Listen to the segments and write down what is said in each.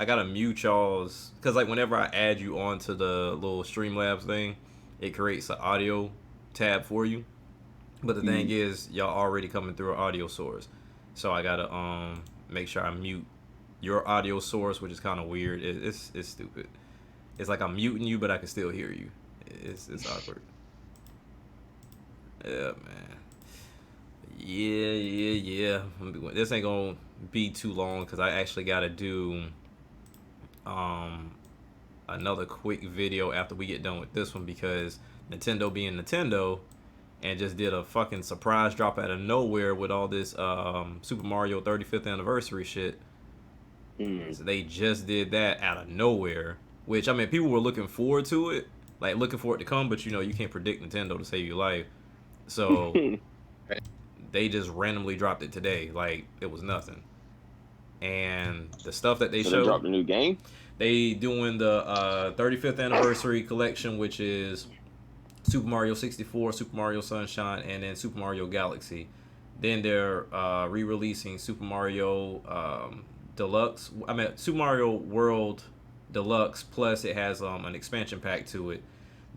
gotta mute y'all's, cause like whenever I add you onto the little Streamlabs thing, it creates an audio tab for you. But the thing is, y'all already coming through an audio source, so I gotta make sure I mute your audio source, which is kind of weird. It's stupid. It's like I'm muting you, but I can still hear you. It's awkward. Yeah, man. Yeah. This ain't gonna be too long because I actually gotta do um another quick video after we get done with this one because Nintendo being Nintendo and just did a fucking surprise drop out of nowhere with all this Super Mario 35th anniversary shit. So they just did that out of nowhere, which I mean people were looking forward to it, like looking for it to come, but you know you can't predict Nintendo to save your life. So they just randomly dropped it today, like it was nothing. And the stuff that they So they showed, dropped a new game. they doing the 35th anniversary collection, which is Super Mario 64, Super Mario Sunshine, and then Super Mario Galaxy. Then they're re-releasing Super Mario Deluxe. I mean Super Mario World Deluxe Plus. It has an expansion pack to it.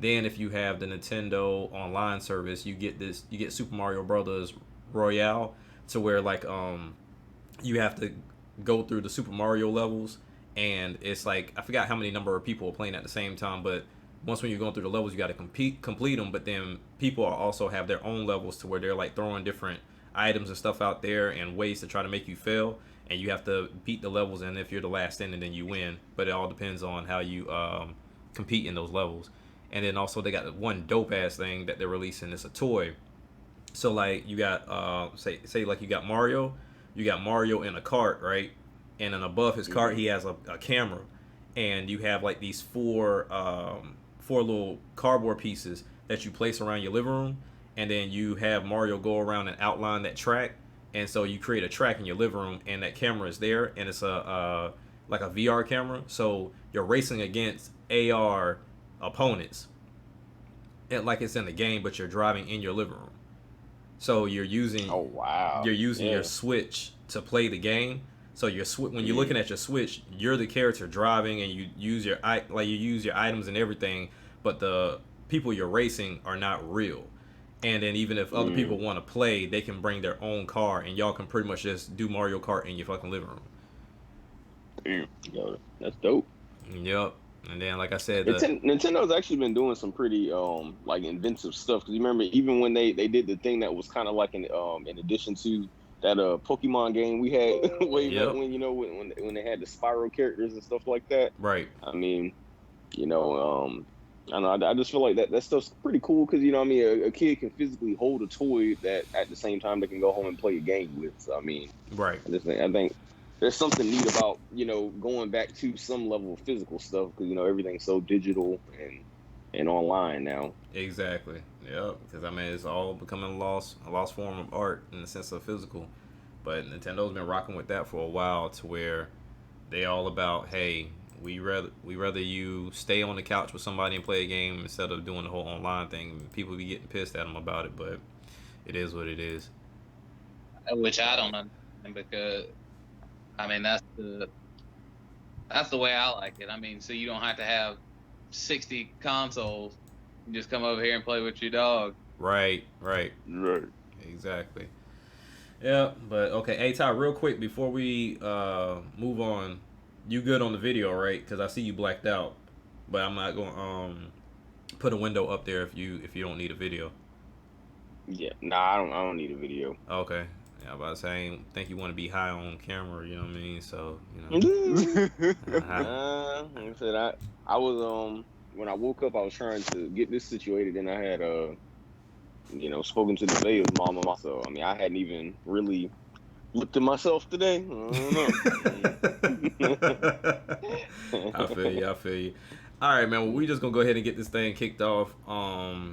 Then if you have the Nintendo Online service, you get this. You get Super Mario Brothers Royale, to where like you have to go through the Super Mario levels, and it's like I forgot how many number of people are playing at the same time, but once when you're going through the levels, you got to complete them. But then people also have their own levels to where they're like throwing different items and stuff out there and ways to try to make you fail, and you have to beat the levels. And if you're the last in, then you win. But it all depends on how you compete in those levels. And then also they got one dope ass thing that they're releasing. It's a toy. So like you got say like you got Mario, in a cart, right? And then above his cart he has a camera, and you have like these four little cardboard pieces that you place around your living room, and then you have Mario go around and outline that track, and so you create a track in your living room, and that camera is there, and it's a like a VR camera, so you're racing against AR opponents, and like it's in the game, but you're driving in your living room. So you're using Oh wow. your Switch to play the game. So when you're looking at your Switch, you're the character driving, and you use your items and everything, but the people you're racing are not real. And then even if other people want to play, they can bring their own car, and y'all can pretty much just do Mario Kart in your fucking living room. Damn. Yo, that's dope. Yep. And then, like I said, Nintendo's actually been doing some pretty like inventive stuff. Because you remember, even when they did the thing that was kind of like in addition to that Pokemon game we had way back when, you know, when they had the Spyro characters and stuff like that. Right. I mean, you know, I don't know. I just feel like that stuff's pretty cool because, you know, I mean, a kid can physically hold a toy that at the same time they can go home and play a game with. So I mean, Right. I think there's something neat about, you know, going back to some level of physical stuff because, you know, everything's so digital and online now. Exactly. Yep. Because I mean, it's all becoming a lost form of art in the sense of physical. But Nintendo's been rocking with that for a while, to where they all about, hey, we rather you stay on the couch with somebody and play a game instead of doing the whole online thing. People be getting pissed at them about it, but it is what it is. Which I don't understand, because I mean that's the way I like it. I mean, so you don't have to have 60 consoles. You just come over here and play with your dog. Right. Exactly. Yeah, but okay. Hey, Ty, real quick before we move on, you good on the video, right? Because I see you blacked out, but I'm not going to put a window up there if you don't need a video. Yeah, nah, I don't need a video. Okay. Yeah, I was about to say, I ain't think you want to be high on camera, you know what I mean? So, you know. Like I said, I was when I woke up, I was trying to get this situated, and I had you know, spoken to the Veil's mama. So I mean, I hadn't even really looked at myself today. I don't know. I feel you. All right, man. Well, we just gonna go ahead and get this thing kicked off.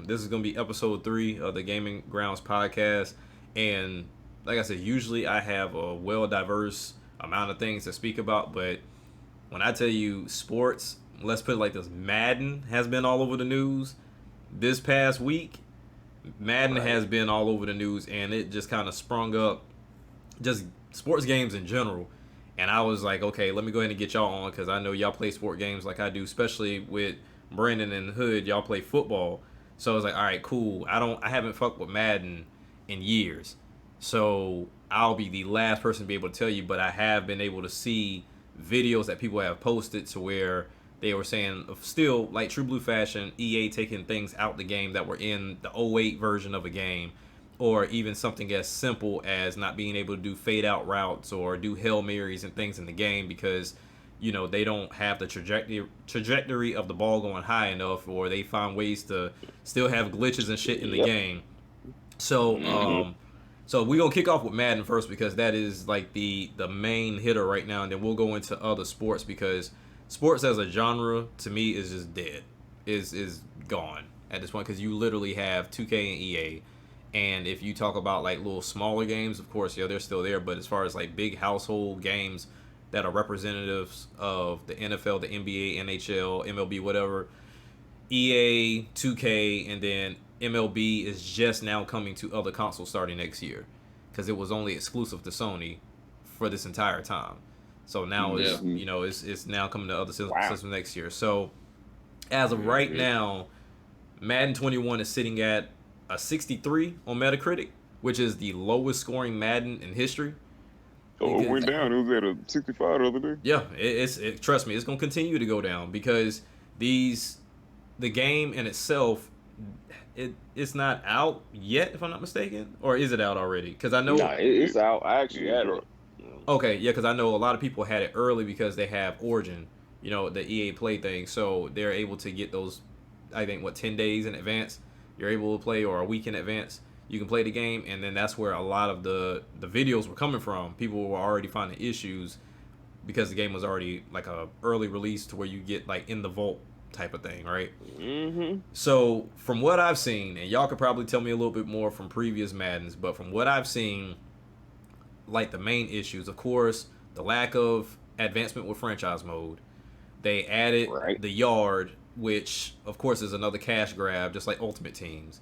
This is gonna be episode 3 of the Gaming Grounds podcast, and like I said, usually I have a well diverse amount of things to speak about, but when I tell you sports, let's put it like this: Madden has been all over the news this past week. Madden has been all over the news, and it just kind of sprung up, just sports games in general. And I was like, okay, let me go ahead and get y'all on because I know y'all play sport games like I do, especially with Brandon and Hood. Y'all play football, so I was like, all right, cool. I haven't fucked with Madden in years, so I'll be the last person to be able to tell you. But I have been able to see videos that people have posted to where they were saying still like true blue fashion, EA taking things out the game that were in the '08 version of a game, or even something as simple as not being able to do fade out routes or do Hail Marys and things in the game because they don't have the trajectory of the ball going high enough, or they find ways to still have glitches and shit in the Yep. game. So so we're gonna kick off with Madden first because that is like the main hitter right now, and then we'll go into other sports because sports as a genre to me is just dead, is gone at this point because you literally have 2K and EA. And if you talk about like little smaller games, of course, they're still there. But as far as like big household games that are representatives of the NFL, the NBA, NHL, MLB, whatever, EA, 2K, and then MLB is just now coming to other consoles starting next year because it was only exclusive to Sony for this entire time. So now it's it's now coming to other systems next year. So as of right now, Madden 21 is sitting at a 63 on Metacritic, which is the lowest scoring Madden in history. Oh, it went down. It was at a 65 the other day. Yeah, trust me, it's going to continue to go down because the game in itself, it's not out yet, if I'm not mistaken, or is it out already? Because I know it's out. I actually had it. Okay, yeah, because I know a lot of people had it early because they have Origin, the EA Play thing, so they're able to get those. I think 10 days in advance you're able to play, or a week in advance you can play the game, and then that's where a lot of the videos were coming from. People were already finding issues because the game was already like a early release to where you get like in the vault type of thing, right? Mm-hmm. So from what I've seen, and y'all could probably tell me a little bit more from previous Maddens, but from what I've seen, like the main issues, of course, the lack of advancement with franchise mode. They added the yard, which of course is another cash grab, just like Ultimate Teams.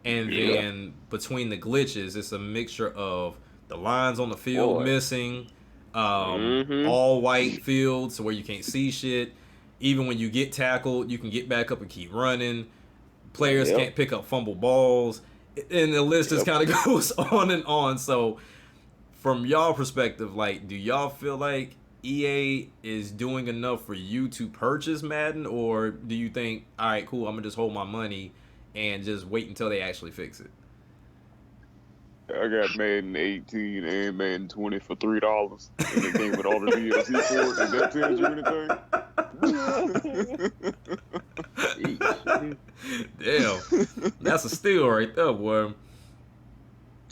And then between the glitches, it's a mixture of the lines on the field missing, all white fields where you can't see shit. Even when you get tackled, you can get back up and keep running. Players can't pick up fumble balls, and the list just kind of goes on and on. So, from y'all perspective, like, do y'all feel like EA is doing enough for you to purchase Madden, or do you think, all right, cool, I'm gonna just hold my money and just wait until they actually fix it? I got Madden 18 and Madden 20 for $3, and it came with all the DLC for it. Does that tell you anything? Damn, that's a steal right there, boy.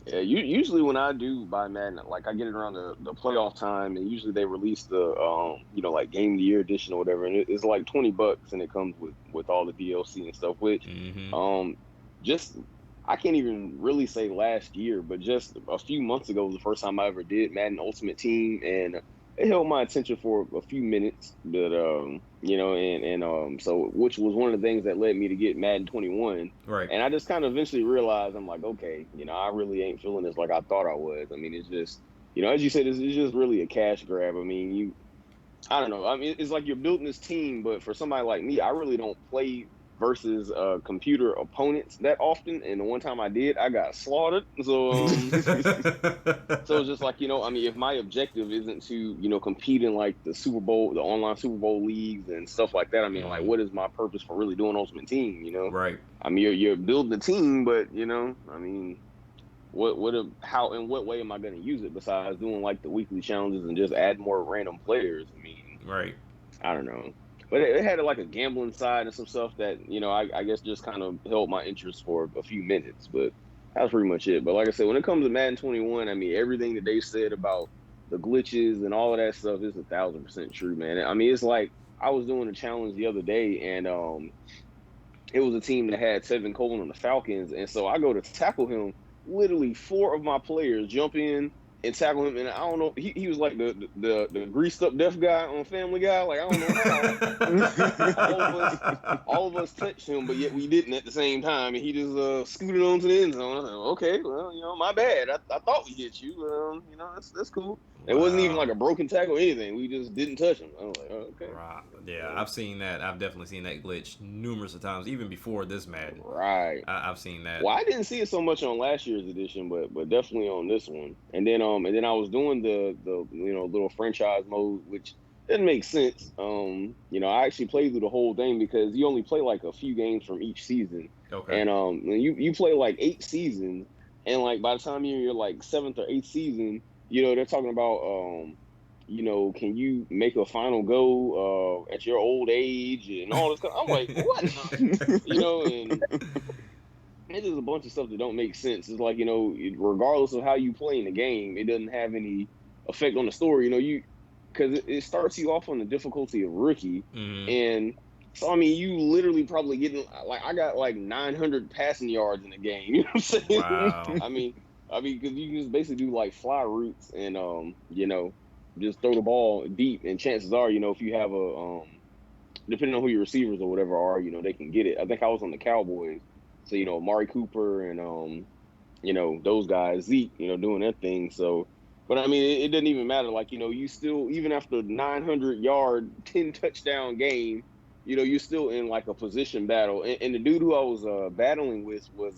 Yeah, usually when I do buy Madden, like I get it around the playoff time, and usually they release the like Game of the Year edition or whatever, and it's like $20, and it comes with all the DLC and stuff. Which, just I can't even really say last year, but just a few months ago was the first time I ever did Madden Ultimate Team, and it held my attention for a few minutes. But so which was one of the things that led me to get Madden 21. Right. And I just kind of eventually realized, I'm like, okay, I really ain't feeling this like I thought I was. I mean, it's just, as you said, it's just really a cash grab. I mean, I don't know. I mean, it's like you're building this team, but for somebody like me, I really don't play versus computer opponents that often. And the one time I did, I got slaughtered. So, so it's just like, I mean, if my objective isn't to, compete in like the Super Bowl, the online Super Bowl leagues and stuff like that, I mean, like, what is my purpose for really doing Ultimate Team, Right. I mean, you're building a team, but, I mean, how, in what way am I going to use it besides doing like the weekly challenges and just add more random players? I mean, right. I don't know. But it had like a gambling side and some stuff that, I guess just kind of held my interest for a few minutes. But that was pretty much it. But like I said, when it comes to Madden 21, I mean, everything that they said about the glitches and all of that stuff is 1,000% true, man. I mean, it's like I was doing a challenge the other day, and it was a team that had Tevin Coleman on the Falcons. And so I go to tackle him. Literally 4 of my players jump in and tackle him, and I don't know. He was like the greased up deaf guy on Family Guy. Like, I don't know how. all of us touched him, but yet we didn't at the same time, and he just scooted on to the end zone. I was like, okay, well, my bad. I thought we hit you. That's cool. It wasn't even Wow. like a broken tackle or anything. We just didn't touch him. I was like, oh, okay. Right. Yeah, I've seen that. I've definitely seen that glitch numerous of times, even before this Madden. Right. I've seen that. Well, I didn't see it so much on last year's edition, but definitely on this one. And then I was doing the little franchise mode, which didn't make sense. I actually played through the whole thing because you only play like a few games from each season, Okay. and you play like 8 seasons, and like by the time you're in your like seventh or eighth season, they're talking about can you make a final go at your old age and all this? I'm like, what? And it's just a bunch of stuff that don't make sense. It's like, regardless of how you play in the game, it doesn't have any effect on the story. Because it starts you off on the difficulty of rookie. Mm-hmm. And so, I mean, you literally probably getting, like, I got like 900 passing yards in the game. You know what I'm saying? Wow. I mean, because you can just basically do like fly routes and, just throw the ball deep. And chances are, if you have depending on who your receivers or whatever are, they can get it. I think I was on the Cowboys. So, Amari Cooper and, those guys, Zeke, doing that thing. So, but I mean, it doesn't even matter. Like, you still, even after 900-yard, 10-touchdown game, you're still in like a position battle. And the dude who I was battling with was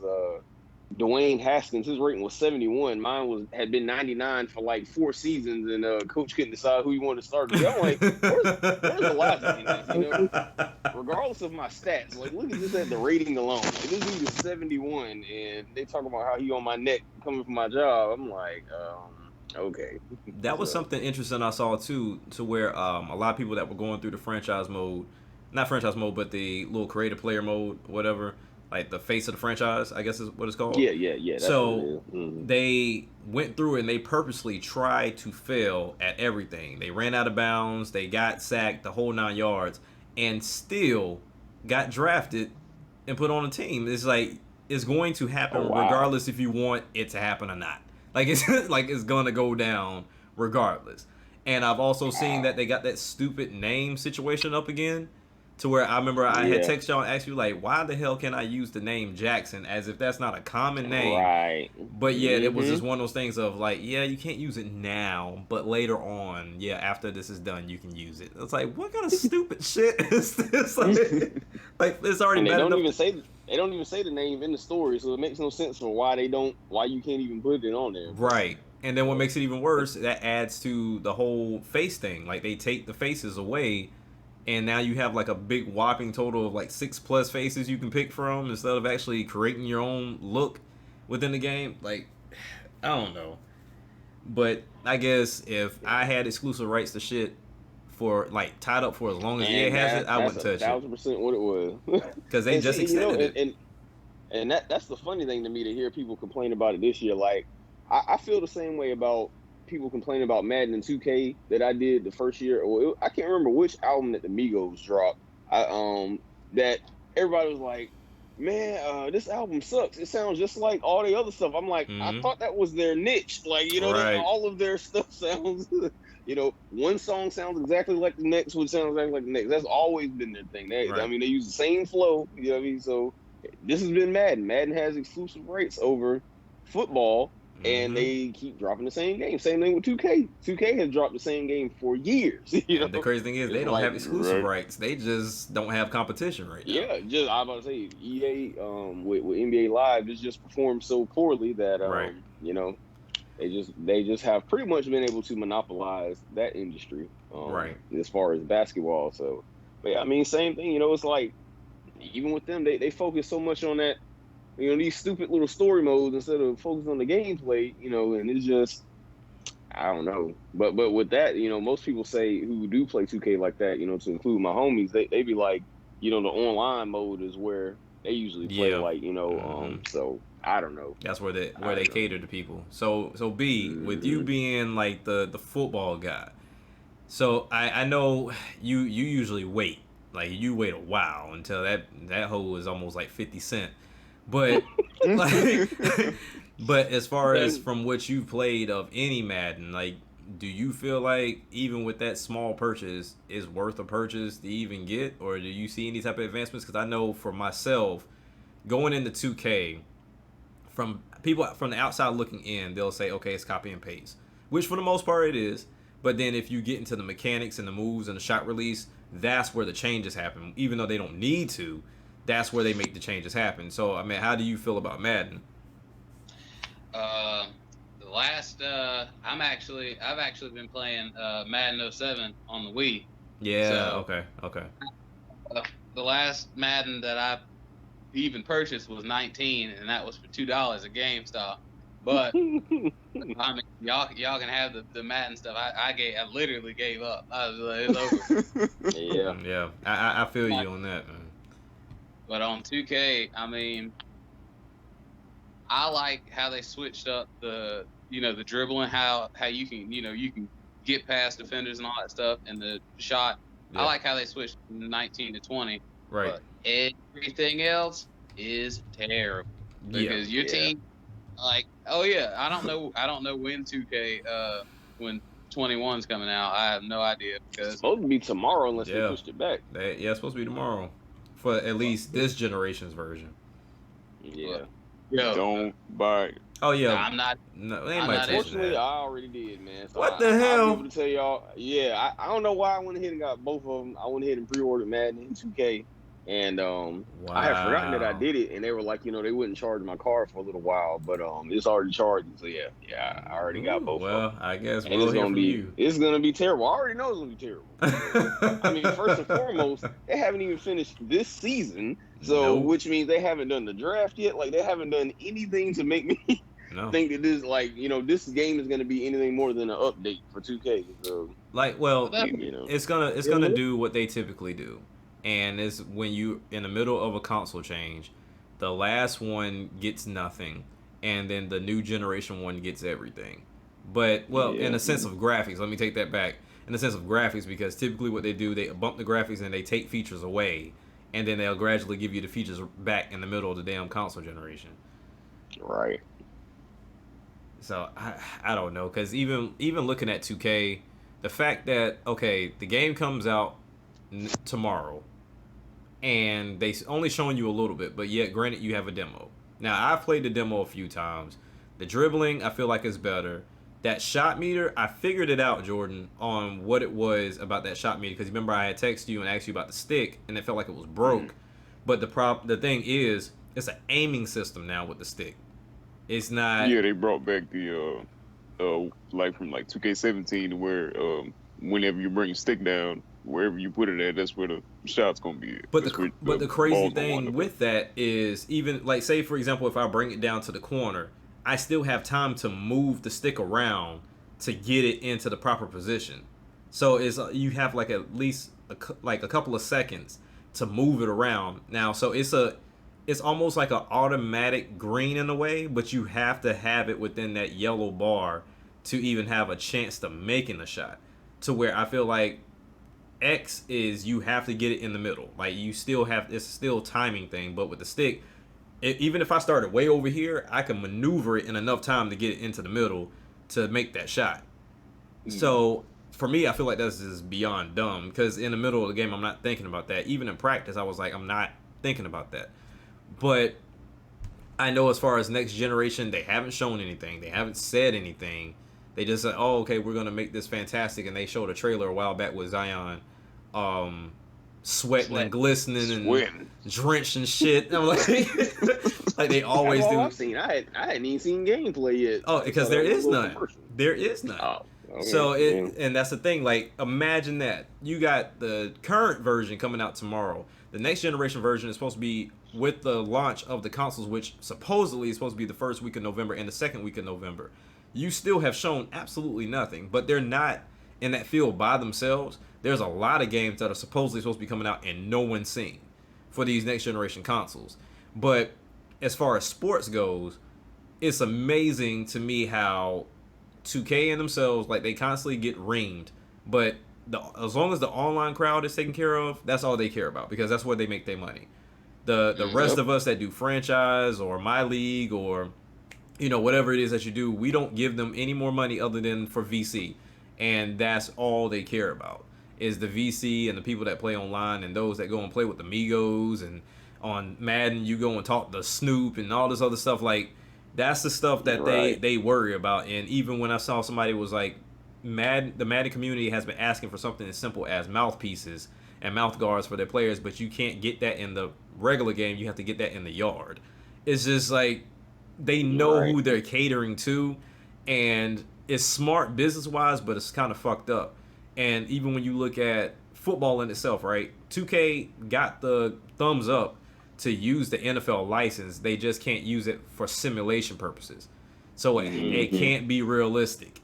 Dwayne Haskins. His rating was 71. Mine had been 99 for like 4 seasons, and coach couldn't decide who he wanted to start. I'm like, where's the logic in this? Regardless of my stats, like look at this at the rating alone. Like, this dude is 71, and they talk about how he on my neck coming for my job. I'm like, okay. That was something interesting I saw too, to where a lot of people that were going through the not franchise mode, but the little creative player mode, whatever, like the face of the franchise, I guess is what it's called. Yeah. That's So mm-hmm. they went through and they purposely tried to fail at everything. They ran out of bounds, they got sacked, the whole 9 yards, and still got drafted and put on a team. It's like it's going to happen regardless if you want it to happen or not. Like it's gonna go down regardless. And I've also seen that they got that stupid name situation up again, to where I remember I had text y'all and asked you like, why the hell can I use the name Jackson as if that's not a common name? Right. But yeah, it was just one of those things of like, yeah, you can't use it now, but later on, yeah, after this is done, you can use it. It's like, what kind of stupid shit is this? Like it's already. And they don't even say the name in the story, so it makes no sense for why you can't even put it on there. Right. And then what makes it even worse, that adds to the whole face thing. Like they take the faces away, and now you have like a big whopping total of like 6+ faces you can pick from instead of actually creating your own look within the game. Like, I don't know. But I guess if I had exclusive rights to shit for like tied up for as long as EA has it, I wouldn't touch it. 1,000% what it was. Because they just extended it. And that's the funny thing to me to hear people complain about it this year. Like, I feel the same way about people complaining about Madden and 2K that I did the first year. Well, I can't remember which album that the Migos dropped. That everybody was like, man, this album sucks. It sounds just like all the other stuff. I'm like, I thought that was their niche. Like, Right. all of their stuff sounds, one song sounds exactly like the next, which sounds exactly like the next. That's always been their thing. Right. I mean, they use the same flow. You know what I mean? So this has been Madden. Madden has exclusive rights over football. And they keep dropping the same game. Same thing with 2K. 2K has dropped the same game for years. And the crazy thing is, they don't have exclusive rights. They just don't have competition right now. Yeah, I was about to say, EA with NBA Live just performed so poorly that they just have pretty much been able to monopolize that industry. As far as basketball. So, but yeah, I mean, same thing. It's like even with them, they focus so much on that. These stupid little story modes instead of focusing on the gameplay, and it's just, I don't know. But with that, most people say who do play 2K like that, to include my homies, they be like, the online mode is where they usually play so I don't know. That's where they cater to people. So B, with you being like the football guy, so I know you usually wait. Like you wait a while until that hole is almost like 50 cents. But but as far as from what you've played of any Madden, like, do you feel like even with that small purchase is worth a purchase to even get, or do you see any type of advancements? Because I know for myself, going into 2K, from people from the outside looking in, they'll say, okay, it's copy and paste. which for the most part it is. But then if you get into the mechanics and the moves and the shot release, that's where the changes happen. Even though they don't need to, that's where they make the changes happen. So I mean, how do you feel about Madden? The last I've actually been playing Madden 07 on the Wii. Yeah. So, Okay. The last Madden that I even purchased was 19, and that was for $2 at GameStop. But I mean, y'all can have the Madden stuff. I literally gave up. I was like, it's over. Yeah. Yeah. I feel you on that, man. But on 2K, I mean, I like how they switched up the dribbling, how you can get past defenders and all that stuff, and the shot. Yeah. I like how they switched from 19 to 20. Right. But everything else is terrible because your team, like, oh yeah, I don't know when 2K when 21's coming out. I have no idea because It's supposed to be tomorrow unless they pushed it back. It's supposed to be tomorrow for at least this generation's version. Yeah. Don't buy it. Oh yeah, I'm not. No, I'm not Unfortunately, I already did, man. So What the hell? I'll be able to tell y'all. Yeah, I don't know why I went ahead and got both of them. I went ahead and pre-ordered Madden and 2K, and I had forgotten that I did it, and they were like, they wouldn't charge my card for a little while, but it's already charging. So yeah, I already got both. Well, of them. I guess And we'll it's hear gonna from be you. it's gonna be terrible. I already know it's gonna be terrible. I mean, first and foremost, they haven't even finished this season, so Nope. which means they haven't done the draft yet. Like they haven't done anything to make me think that this, this game is going to be anything more than an update for 2K. So, it's gonna do what they typically do, and it's when you in the middle of a console change, the last one gets nothing, and then the new generation one gets everything. But in a sense of graphics, let me take that back. In the sense of graphics, because typically what they do, they bump the graphics and they take features away, and then they'll gradually give you the features back in the middle of the damn console generation. Right. So I don't know, because even looking at 2K, the fact that the game comes out tomorrow, and they only showing you a little bit, but yet granted you have a demo. Now I've played the demo a few times. The dribbling I feel like is better. That shot meter, I figured it out, Jordan, on what it was about that shot meter, because remember I had texted you and asked you about the stick, and it felt like it was broke. But the thing is, it's an aiming system now with the stick. It's not. Yeah, they brought back the like from 2K17 to where whenever you bring your stick down, wherever you put it at, that's where the shot's gonna be at. But the crazy thing with that is, even say for example, if I bring it down to the corner, I still have time to move the stick around to get it into the proper position. So you have at least a couple of seconds to move it around now. So it's almost like an automatic green in a way, but you have to have it within that yellow bar to even have a chance to making a shot. To where I feel like X is you have to get it in the middle. You still have, it's still a timing thing, but with the stick, even if I started way over here, I can maneuver it in enough time to get it into the middle to make that shot. So for me, I feel like this is beyond dumb, because in the middle of the game, I'm not thinking about that. Even in practice, I was like, I'm not thinking about that. But I know as far as next generation, they haven't shown anything. They haven't said anything. They just said, oh, okay, we're going to make this fantastic. And they showed a trailer a while back with Zion sweating and glistening and drenched and shit. And I'm like, they always do. I've seen. I hadn't even seen gameplay yet. Oh, because there is none. There is none. Oh, okay. So and that's the thing. Imagine that you got the current version coming out tomorrow. The next generation version is supposed to be with the launch of the consoles, which supposedly is supposed to be the first week of November and the second week of November. You still have shown absolutely nothing, but they're not in that field by themselves. There's a lot of games that are supposedly supposed to be coming out and no one's seen for these next generation consoles. But as far as sports goes, it's amazing to me how 2K and themselves, they constantly get reamed, but as long as the online crowd is taken care of, that's all they care about, because that's where they make their money. The rest of us that do franchise or my league or whatever it is that you do, we don't give them any more money other than for VC, and that's all they care about is the VC and the people that play online and those that go and play with the Migos, and on Madden you go and talk to Snoop and all this other stuff. That's the stuff that Right. they worry about. And even when I saw somebody was like, the Madden community has been asking for something as simple as mouthpieces and mouth guards for their players, but you can't get that in the regular game. You have to get that in the yard. It's just like they know Right. who they're catering to, and it's smart business wise, but it's kind of fucked up. And even when you look at football in itself, right? 2K got the thumbs up to use the NFL license. They just can't use it for simulation purposes. So it Mm-hmm. can't be realistic.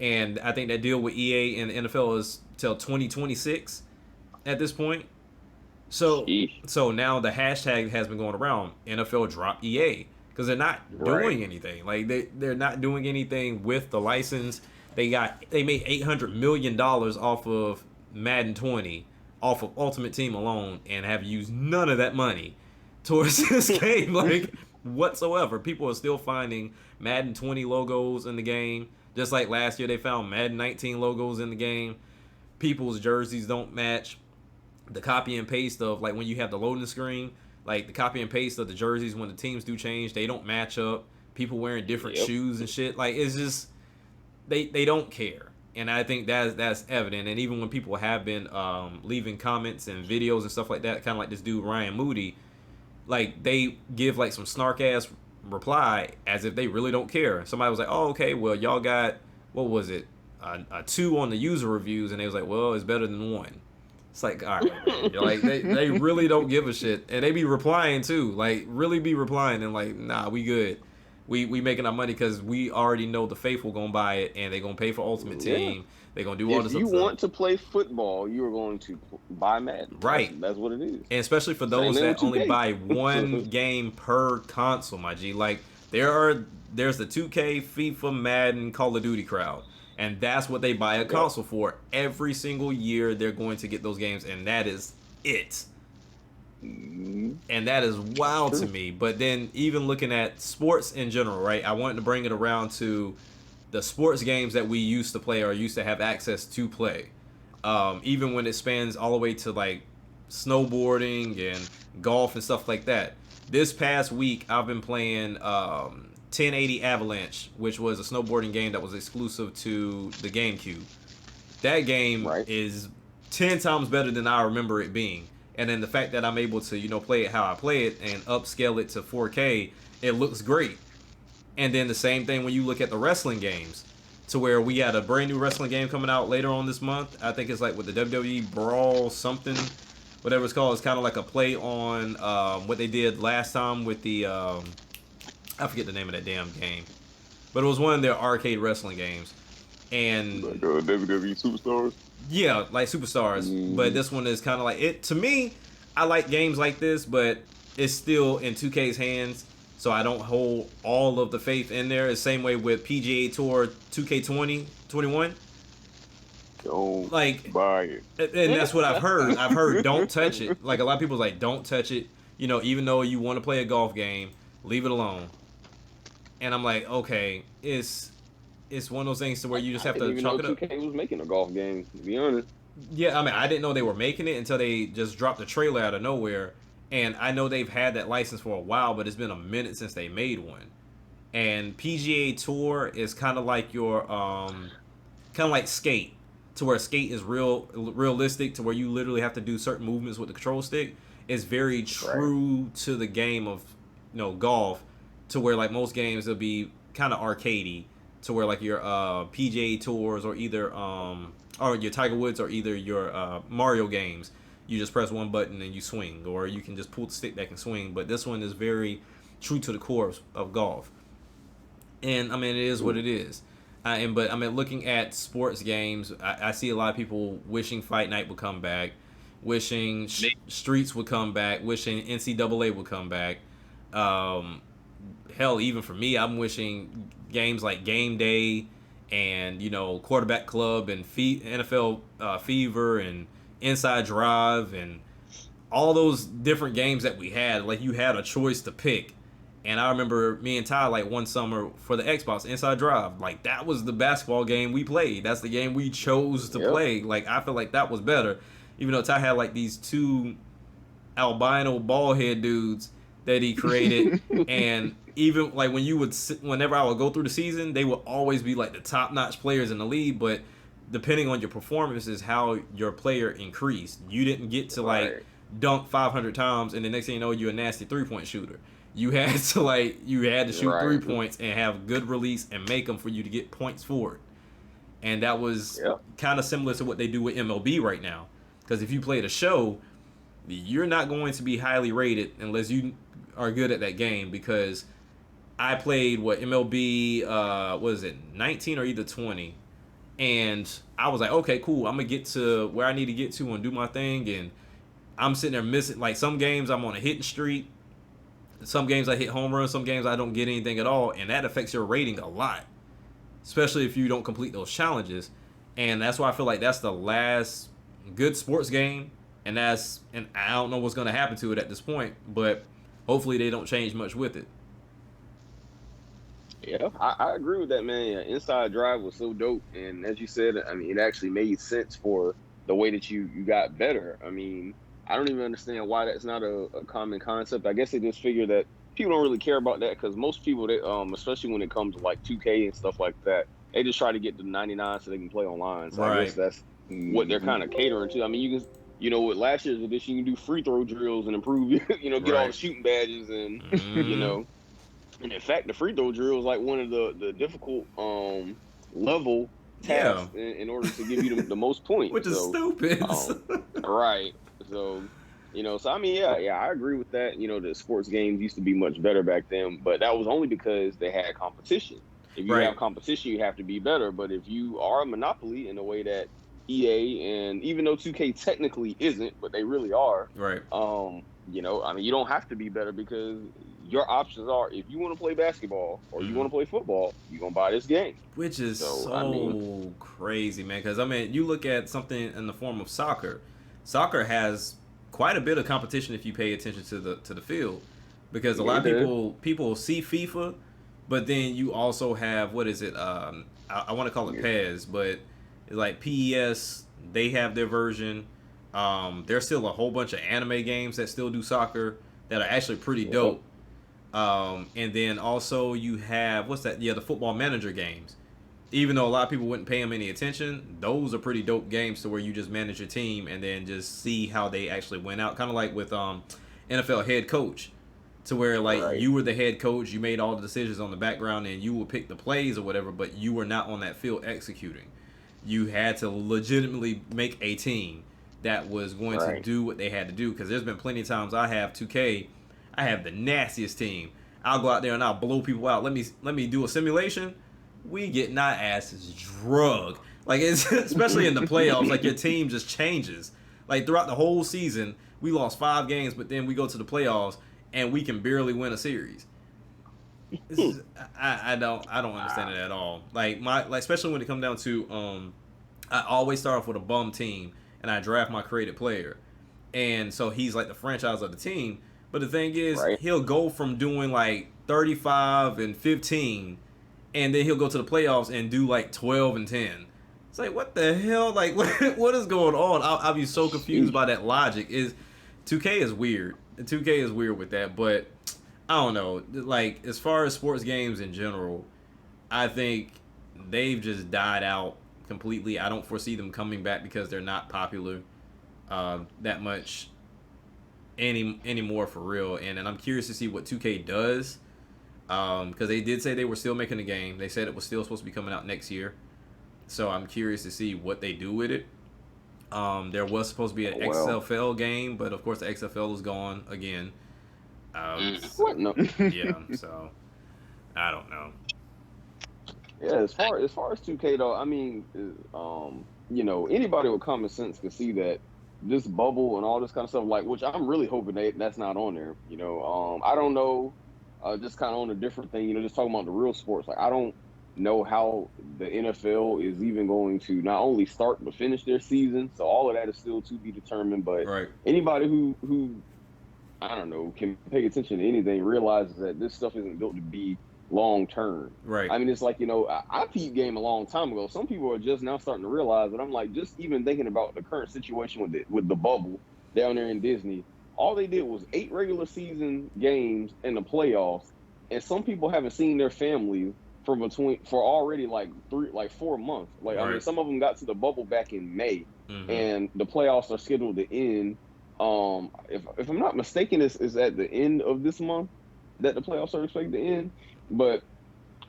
And I think that deal with EA and the NFL is till 2026 at this point. So Sheesh. so now the hashtag has been going around NFL drop EA because they're not Right. doing anything. Like they're not doing anything with the license. They made $800 million off of Madden 20 off of Ultimate Team alone and have used none of that money towards this game like whatsoever. People are still finding Madden 20 logos in the game. Just like last year they found Madden 19 logos in the game. People's jerseys don't match. The copy and paste of like when you have the loading screen, like the copy and paste of the jerseys when the teams do change, they don't match up. People wearing different Yep. shoes and shit. Like it's just they don't care. And I think that's evident. And even when people have been leaving comments and videos and stuff like that, kind of like this dude Ryan Moody, like they give like some snark ass reply as if they really don't care. Somebody was like, "Oh, okay, well y'all got what was it, a 2 on the user reviews," and they was like, "Well, it's better than 1." It's like, all right, man. You're like they really don't give a shit, and they be replying too, like really be replying and like, nah, we good. We making our money because we already know the faithful gonna buy it and they gonna pay for Ultimate Yeah. Team. They gonna do all If this you other stuff. want to play football, you are going to buy Madden. Right. That's what it is. And especially for Same those thing with that only 2K. buy one game per console, my G. Like there's the 2K, FIFA, Madden, Call of Duty crowd. And that's what they buy a Yep. console for. Every single year they're going to get those games, and that is it. Mhm. And that is wild to True. me. But then even looking at sports in general, right? I wanted to bring it around to the sports games that we used to play or used to have access to play. Even when it spans all the way to like snowboarding and golf and stuff like that. This past week, I've been playing 1080 Avalanche, which was a snowboarding game that was exclusive to the GameCube. That game Right. is 10 times better than I remember it being. And then the fact that I'm able to, play it how I play it and upscale it to 4K, it looks great. And then the same thing when you look at the wrestling games, to where we had a brand new wrestling game coming out later on this month. I think it's like with the WWE Brawl something, whatever it's called. It's kind of like a play on what they did last time with the I forget the name of that damn game, but it was one of their arcade wrestling games. And Like WWE superstars. yeah, like Superstars. Mhm. But this one is kind of like it. To me, I like games like this, but it's still in 2K's hands, so I don't hold all of the faith in there. The same way with PGA Tour 2K20, 21. Don't Like, buy it. and that's what I've heard. I've heard don't touch it. Like a lot of people's like don't touch it. Even though you want to play a golf game, leave it alone. And I'm like, okay, it's one of those things to where you just I have didn't to even chalk know it up. 2K was making a golf game, to be honest. Yeah, I mean, I didn't know they were making it until they just dropped the trailer out of nowhere. And I know they've had that license for a while, but it's been a minute since they made one. And PGA Tour is kind of like your, kind of like Skate, to where Skate is realistic, to where you literally have to do certain movements with the control stick. It's very true to the game of, golf, to where like most games it'll be kind of arcadey, to where like your PGA Tours or either or your Tiger Woods or either your Mario games, you just press one button and you swing, or you can just pull the stick back and swing. But this one is very true to the core of golf. And I mean, it is what it is. But I mean, looking at sports games, I see a lot of people wishing Fight Night would come back, wishing Streets would come back, wishing NCAA would come back. Hell, even for me, I'm wishing games like Game Day and Quarterback Club and NFL Fever and Inside Drive and all those different games that we had. Like you had a choice to pick. And I remember me and Ty, like one summer for the Xbox, Inside Drive, like that was the basketball game we played. That's the game we chose to play. Like I feel like that was better. Even though Ty had like these two albino bald head dudes that he created, and even like whenever I would go through the season, they would always be like the top notch players in the league, but depending on your performance is how your player increased. You didn't get to like Right. dunk 500 times and the next thing you know you're a nasty 3-point shooter. You had to shoot Right. 3 points and have good release and make them for you to get points for it. And that was Yep. kind of similar to what they do with MLB right now. Because if you play the show, you're not going to be highly rated unless you are good at that game. Because I played MLB, what is it, 19 or either 20, and I was like, okay, cool, I'm gonna get to where I need to get to and do my thing, and I'm sitting there missing like some games I'm on a hitting streak, some games I hit home runs, some games I don't get anything at all, and that affects your rating a lot, especially if you don't complete those challenges. And that's why I feel like that's the last good sports game, and I don't know what's gonna happen to it at this point, but hopefully they don't change much with it. Yeah, I agree with that, man. Yeah, Inside Drive was so dope, and as you said, I mean, it actually made sense for the way that you got better. I mean, I don't even understand why that's not a common concept. I guess they just figure that people don't really care about that because most people, that especially when it comes to like 2K and stuff like that, they just try to get to 99 so they can play online. So I Right. guess that's what they're kind of catering to. I mean, you can, with last year's edition, you can do free throw drills and improve, get all the Right. shooting badges and Mhm. And in fact, the free throw drill is like one of the difficult level Yeah, tasks in order to give you the most points. which is So, stupid. right. So, so I mean, yeah, I agree with that. The sports games used to be much better back then, but that was only because they had competition. If you Right. have competition, you have to be better. But if you are a monopoly in the way that EA and even though 2K technically isn't, but they really are, Right. I mean, you don't have to be better because your options are if you want to play basketball or you want to play football, you're going to buy this game. Which is So, so I mean, crazy, man. Because I mean, you look at something in the form of soccer. Soccer has quite a bit of competition if you pay attention to the field, because a lot of It is. people see FIFA, but then you also have what is it? I want to call it PES, but it's like PES. They have their version. There's still a whole bunch of anime games that still do soccer that are actually pretty Yep. dope. And then also you have what's that? Yeah, the Football Manager games. Even though a lot of people wouldn't pay them any attention, those are pretty dope games to where you just manage your team and then just see how they actually went out. Kind of like with NFL head coach, to where like Right. you were the head coach, you made all the decisions on the background, and you would pick the plays or whatever, but you were not on that field executing. You had to legitimately make a team that was going to Right. do what they had to do. Because there's been plenty of times I have 2K, I have the nastiest team. I'll go out there and I'll blow people out. Let me do a simulation. We get our asses drug. Like it's especially in the playoffs, like your team just changes. Like throughout the whole season, we lost 5 games, but then we go to the playoffs and we can barely win a series. This is, I don't understand it at all. Like especially when it comes down to I always start off with a bum team and I draft my created player. And so he's like the franchise of the team. But the thing is, Right. he'll go from doing like 35 and 15 and then he'll go to the playoffs and do like 12 and 10. It's like, what the hell? Like, what is going on? I'll be so confused by that logic. 2K is weird. 2K is weird with that, but I don't know. Like, as far as sports games in general, I think they've just died out completely. I don't foresee them coming back because they're not popular that much anymore for real. And I'm curious to see what 2K does. Because they did say they were still making the game. They said it was still supposed to be coming out next year. So I'm curious to see what they do with it. There was supposed to be an XFL game, but of course the XFL is gone again. What? No. Yeah, so I don't know. Yeah, as far as 2K though, I mean, anybody with common sense could see that this bubble and all this kind of stuff, like, which I'm really hoping that's not on there. I don't know. Just kind of on a different thing, just talking about the real sports. Like, I don't know how the NFL is even going to not only start but finish their season. So all of that is still to be determined. But Right. anybody who I don't know can pay attention to anything realizes that this stuff isn't built to be long term. Right. I mean, it's like I peeped game a long time ago. Some people are just now starting to realize that. I'm like, just even thinking about the current situation with the bubble down there in Disney. all they did was 8 regular season games in the playoffs, and some people haven't seen their families for already like 4 months. Like I mean, Right. some of them got to the bubble back in May, Mm-hmm. and the playoffs are scheduled to end. If I'm not mistaken, is at the end of this month that the playoffs are expected to end. But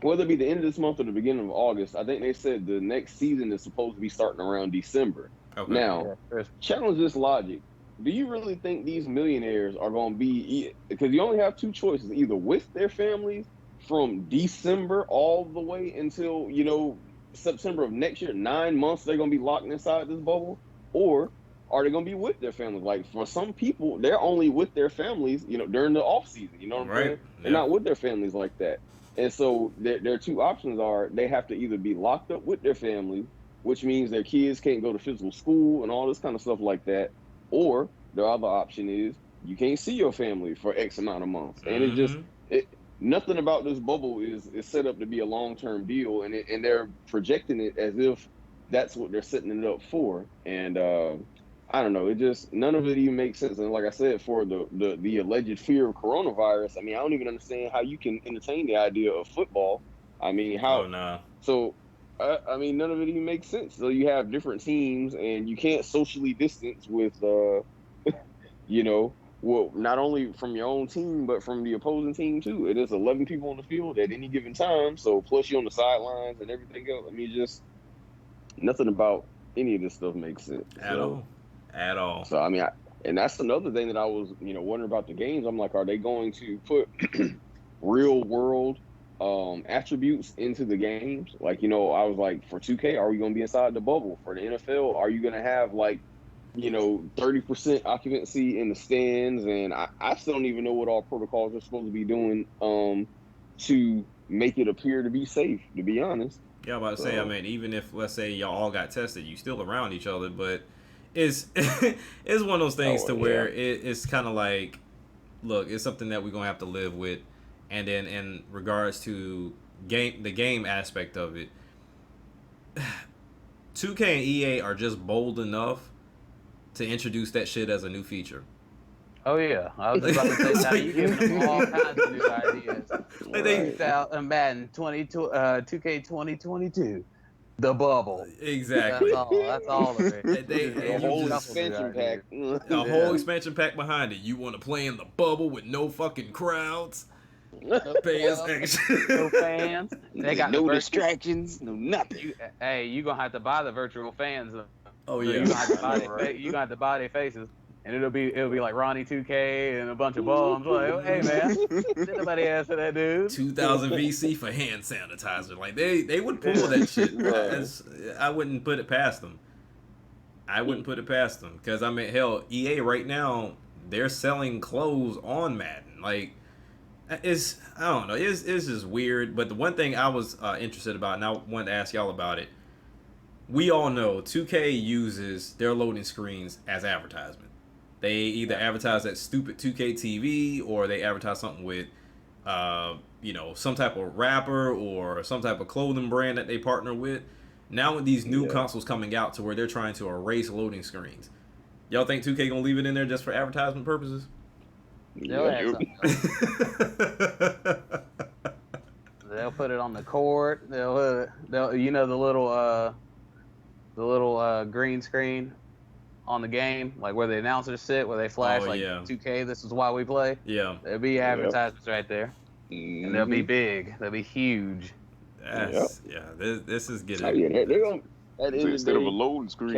whether it be the end of this month or the beginning of August, I think they said the next season is supposed to be starting around December. Okay. Now, challenge this logic. Do you really think these millionaires are going to be, because you only have 2 choices, either with their families from December all the way until, September of next year, 9 months they're going to be locked inside this bubble, or are they going to be with their families? Like for some people, they're only with their families, during the off season, you know what I'm saying? They're not with their families like that. And so their 2 options are they have to either be locked up with their families, which means their kids can't go to physical school and all this kind of stuff like that, or the other option is you can't see your family for X amount of months. And it's just nothing about this bubble is set up to be a long-term deal, and they're projecting it as if that's what they're setting it up for. And I don't know, it just none of it even makes sense. And like I said, for the alleged fear of coronavirus, I mean, I don't even understand how you can entertain the idea of football. I mean, how? Oh no. So I mean, none of it even makes sense. So you have different teams, and you can't socially distance with, well, not only from your own team, but from the opposing team too. It is 11 people on the field at any given time. So plus you on the sidelines and everything else. I mean, just nothing about any of this stuff makes sense. At all. So I mean, and that's another thing that I was, wondering about the games. I'm like, are they going to put real world attributes into the games? Like, I was like, for 2K, are we going to be inside the bubble? For the NFL, are you going to have like, 30% occupancy in the stands? And I still don't even know what all protocols are supposed to be doing to make it appear to be safe, to be honest. Yeah, I'm about to say, I mean, even if, let's say, y'all all got tested, you still around each other, but it's it's one of those things where it's kind of like, look, it's something that we're going to have to live with. And then in regards to the game aspect of it, 2K and EA are just bold enough to introduce that shit as a new feature. Oh yeah, I was about to say now you giving them all kinds of new ideas. Like they Madden 2K 2022, the bubble. Exactly. That's all of it. A whole expansion pack. A whole expansion pack behind it. You want to play in the bubble with no fucking crowds? Pay us extra. No fans. They got no distractions. No nothing. You gonna have to buy the virtual fans. Oh So yeah. you gonna have to buy their faces. And it'll be like Ronnie 2K and a bunch of bums. Like, hey man, did nobody ask for that dude? 2000 VC for hand sanitizer. Like they would pull that shit. I wouldn't put it past them. Because I mean, hell, EA right now they're selling clothes on Madden. Like I don't know. It's just weird. But the one thing I was interested about, and I wanted to ask y'all about it. We all know 2K uses their loading screens as advertisement. They either advertise that stupid 2K TV or they advertise something with, some type of rapper or some type of clothing brand that they partner with. Now with these new consoles coming out to where they're trying to erase loading screens, y'all think 2K gonna leave it in there just for advertisement purposes? They'll put it on the court. They'll the little green screen on the game, like where the announcers sit, where they flash 2K, this is why we play. Yeah. There'll be advertisements right there. And they'll be big. They'll be huge. This is getting... Oh, yeah, they're gonna, so instead of a loading screen,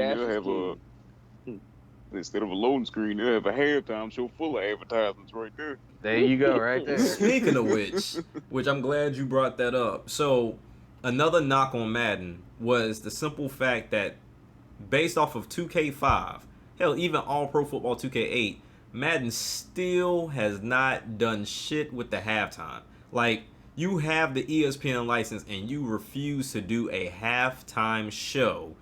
they'll have a halftime show full of advertisements right there. There you go, right there. Speaking of which I'm glad you brought that up. So, another knock on Madden was the simple fact that based off of 2K5, hell, even All Pro Football 2K8, Madden still has not done shit with the halftime. Like, you have the ESPN license and you refuse to do a halftime show.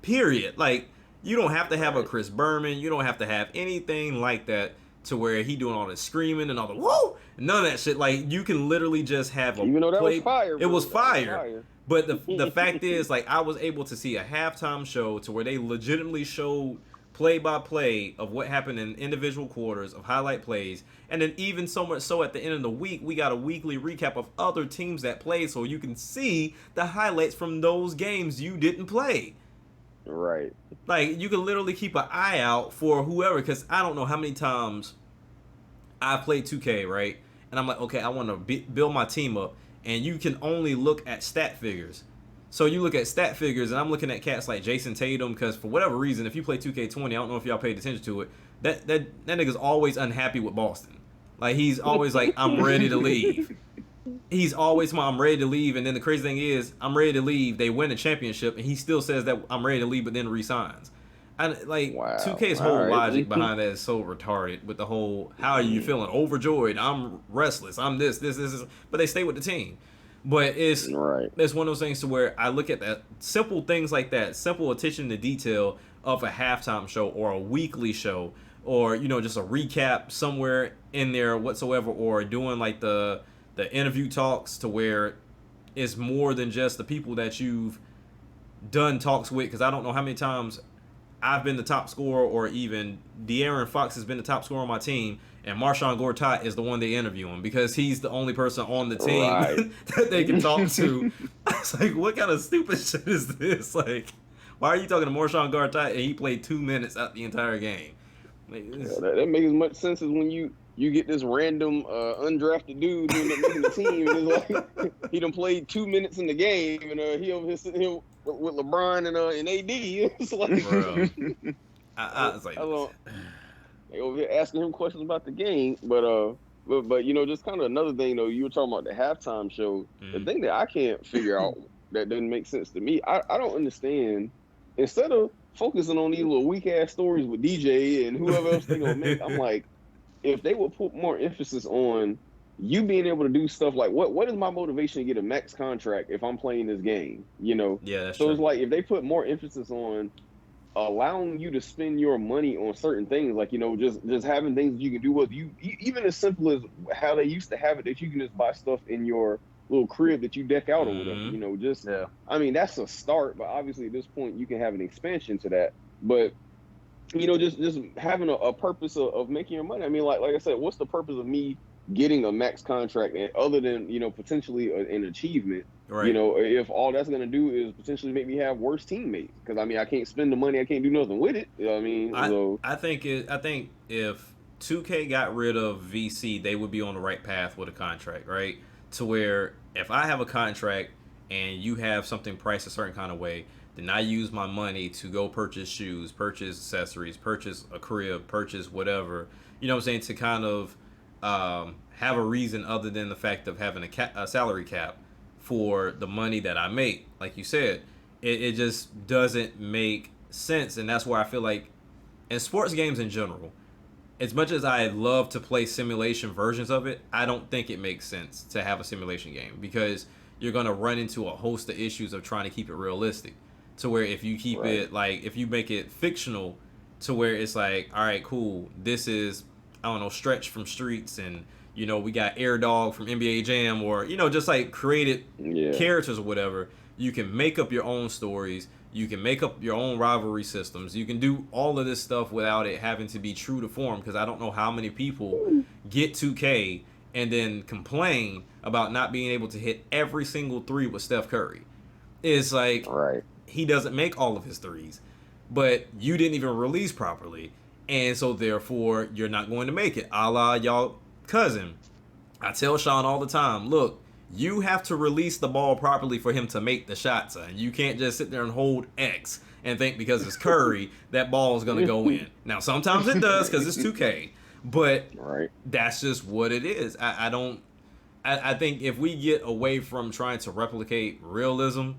Period. Like, you don't have to have a Chris Berman. You don't have to have anything like that to where he doing all the screaming and all the whoa. None of that shit. Like, you can literally just have a even though that was fire. It was fire. But the fact is, like, I was able to see a halftime show to where they legitimately showed play-by-play of what happened in individual quarters of highlight plays, and then even so much so at the end of the week we got a weekly recap of other teams that played, so you can see the highlights from those games you didn't play. Right. Like, you can literally keep an eye out for whoever, because I don't know how many times I've played 2K, right? And I'm like, okay, I want to build my team up, and you can only look at stat figures. So you look at stat figures, and I'm looking at cats like Jason Tatum, because for whatever reason, if you play 2K20, I don't know if y'all paid attention to it, that nigga's always unhappy with Boston. Like, he's always like, I'm ready to leave. He's always, I'm ready to leave, and then the crazy thing is, I'm ready to leave, they win a championship, and he still says that I'm ready to leave, but then resigns. And like, Wow. 2K's whole logic behind that is so retarded, with the whole, how are you feeling? Overjoyed, I'm restless, I'm this, but they stay with the team. But it's one of those things to where I look at that simple things like that, simple attention to detail of a halftime show or a weekly show, or, you know, just a recap somewhere in there whatsoever, or doing like the interview talks to where it's more than just the people that you've done talks with. Because I don't know how many times I've been the top scorer, or even De'Aaron Fox has been the top scorer on my team, and Marshawn Gortat is the one they interview him because he's the only person on the team that they can talk to. It's like, what kind of stupid shit is this? Like, why are you talking to Marshawn Gortat and he played 2 minutes out the entire game? Like, that makes as much sense as when you get this random undrafted dude who ended up making the team, and it's like he done played 2 minutes in the game, and he over here sitting here with LeBron and AD. It's like, bro, I was like, they over here asking him questions about the game, but you know, just kind of another thing though. You were talking about the halftime show. The thing that I can't figure out that doesn't make sense to me, I don't understand. Instead of focusing on these little weak ass stories with DJ and whoever else they gonna make, I'm like, if they would put more emphasis on you being able to do stuff like what is my motivation to get a max contract if I'm playing this game? You know? Yeah, that's so true. It's like if they put more emphasis on allowing you to spend your money on certain things, like, you know, just having things you can do with you, even as simple as how they used to have it, that you can just buy stuff in your little crib that you deck out or whatever, you know, I mean, that's a start, but obviously at this point you can have an expansion to that. But, you know, just having a purpose of making your money. I mean, like I said, what's the purpose of me getting a max contract, and other than, you know, potentially an achievement? Right. You know, if all that's going to do is potentially make me have worse teammates, because I mean, I can't spend the money, I can't do nothing with it. You know what I mean? I think if 2K got rid of VC, they would be on the right path with a contract, right? To where if I have a contract and you have something priced a certain kind of way, then I use my money to go purchase shoes, purchase accessories, purchase a crib, purchase whatever. You know what I'm saying? To kind of have a reason other than the fact of having a salary cap for the money that I make. Like you said, it just doesn't make sense. And that's where I feel like in sports games in general, as much as I love to play simulation versions of it, I don't think it makes sense to have a simulation game, because you're going to run into a host of issues of trying to keep it realistic. To where if you keep it, like, if you make it fictional, to where it's like, all right, cool, this is, I don't know, Stretch from Streets, and, you know, we got Air Dog from NBA Jam, or, you know, just like created characters or whatever. You can make up your own stories. You can make up your own rivalry systems. You can do all of this stuff without it having to be true to form, because I don't know how many people get 2K and then complain about not being able to hit every single three with Steph Curry. It's like, he doesn't make all of his threes, but you didn't even release properly, and so therefore you're not going to make it. A la y'all cousin. I tell Sean all the time, look, you have to release the ball properly for him to make the shot, son. You can't just sit there and hold X and think because it's Curry that ball is going to go in. Now, sometimes it does because it's 2K, but that's just what it is. I think if we get away from trying to replicate realism,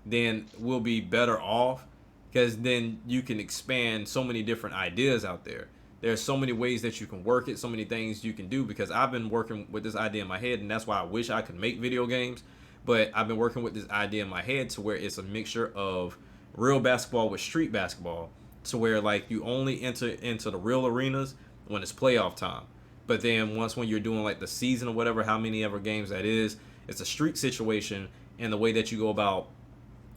then we'll be better off, because then you can expand so many different ideas out there. There's so many ways that you can work it, so many things you can do, because I've been working with this idea in my head, and that's why I wish I could make video games, but I've been working with this idea in my head to where it's a mixture of real basketball with street basketball, to where, like, you only enter into the real arenas when it's playoff time. But then when you're doing, like, the season or whatever, how many ever games that is, it's a street situation, and the way that you go about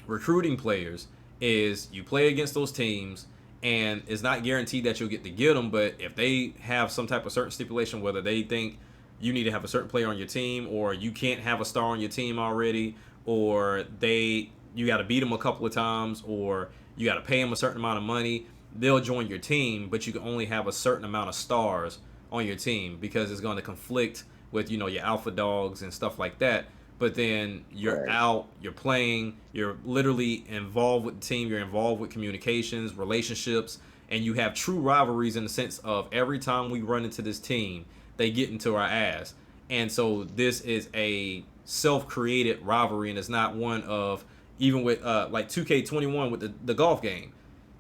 recruiting players is you play against those teams, and it's not guaranteed that you'll get to get them. But if they have some type of certain stipulation, whether they think you need to have a certain player on your team, or you can't have a star on your team already, or you got to beat them a couple of times, or you got to pay them a certain amount of money, they'll join your team, but you can only have a certain amount of stars on your team because it's going to conflict with, your alpha dogs and stuff like that. But then you're out, you're playing, you're literally involved with the team, you're involved with communications, relationships, and you have true rivalries in the sense of every time we run into this team, they get into our ass. And so this is a self-created rivalry, and it's not one of, even with like 2K21 with the golf game,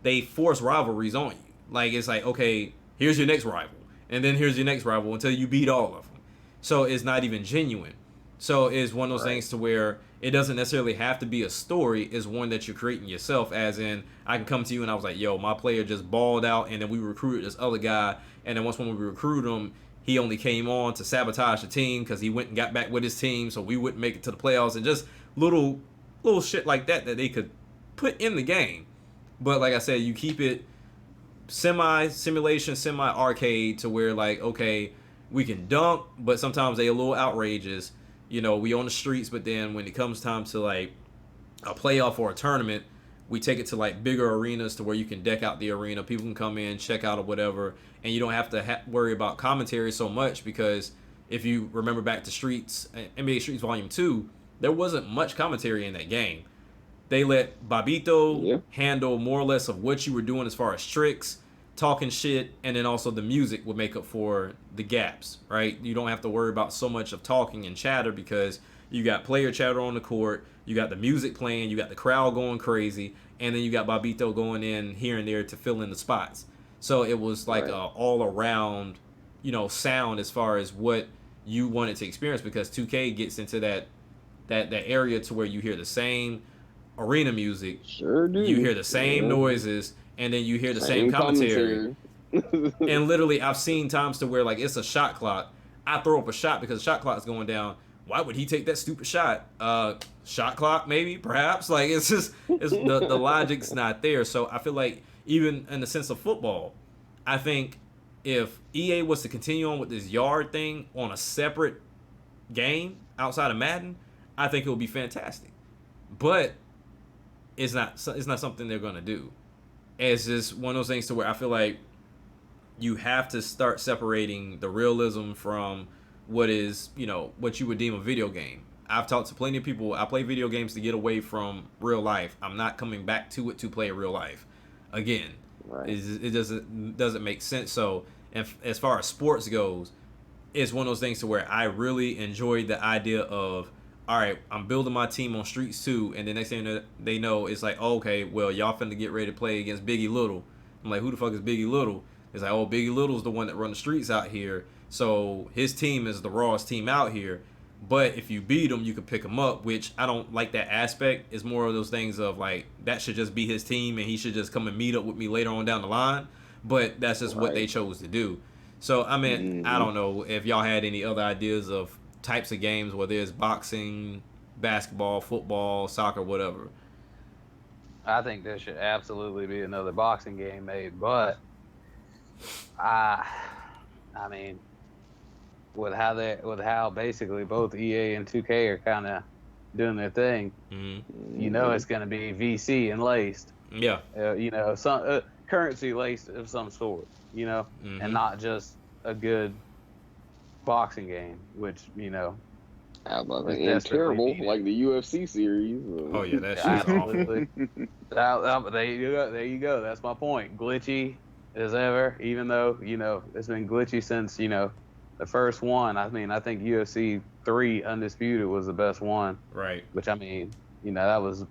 they force rivalries on you. Like, it's like, okay, here's your next rival, and then here's your next rival until you beat all of them. So it's not even genuine. So it's one of those things to where it doesn't necessarily have to be a story. It's one that you're creating yourself, as in, I can come to you and I was like, yo, my player just balled out, and then we recruited this other guy, and then when we recruited him, he only came on to sabotage the team because he went and got back with his team so we wouldn't make it to the playoffs, and just little shit like that they could put in the game. But like I said, you keep it semi-simulation, semi-arcade to where, like, okay, we can dunk, but sometimes they a little outrageous. We on the streets, but then when it comes time to, like, a playoff or a tournament, we take it to, like, bigger arenas to where you can deck out the arena. People can come in, check out or whatever, and you don't have to worry about commentary so much, because if you remember back to NBA Streets Volume 2, there wasn't much commentary in that game. They let Babito handle more or less of what you were doing as far as tricks, talking shit, and then also the music would make up for the gaps, right? You don't have to worry about so much of talking and chatter because you got player chatter on the court, you got the music playing, you got the crowd going crazy, and then you got Babito going in here and there to fill in the spots. So it was like a all around, sound as far as what you wanted to experience, because 2K gets into that area to where you hear the same arena music, sure do. You hear the same noises, and then you hear the same commentary. And literally, I've seen times to where, like, it's a shot clock. I throw up a shot because the shot clock is going down. Why would he take that stupid shot? Shot clock, maybe, perhaps. Like, it's just the logic's not there. So I feel like even in the sense of football, I think if EA was to continue on with this yard thing on a separate game outside of Madden, I think it would be fantastic. But it's not something they're gonna do. It's just one of those things to where I feel like you have to start separating the realism from what is, what you would deem a video game. I've talked to plenty of people. I play video games to get away from real life. I'm not coming back to it to play real life again. Right. It doesn't make sense. So, as far as sports goes, it's one of those things to where I really enjoyed the idea of, all right, I'm building my team on Streets 2, and the next thing they know, it's like, oh, okay, well, y'all finna get ready to play against Biggie Little. I'm like, who the fuck is Biggie Little? It's like, oh, Biggie Little's the one that run the streets out here, so his team is the rawest team out here. But if you beat him, you can pick him up, which I don't like that aspect. It's more of those things of, like, that should just be his team, and he should just come and meet up with me later on down the line. But that's just what they chose to do. So, I mean, I don't know if y'all had any other ideas of types of games, whether it's boxing, basketball, football, soccer, whatever. I think there should absolutely be another boxing game made, but I mean, with how basically both EA and 2K are kind of doing their thing, it's going to be VC and laced. Yeah. Some currency laced of some sort, and not just a good boxing game, which and terrible needed. Like the UFC series. Oh yeah, that shit's awful. There you go. That's my point. Glitchy as ever, even though it's been glitchy since the first one. I mean, I think UFC 3 Undisputed was the best one. Right. Which, I mean, that was,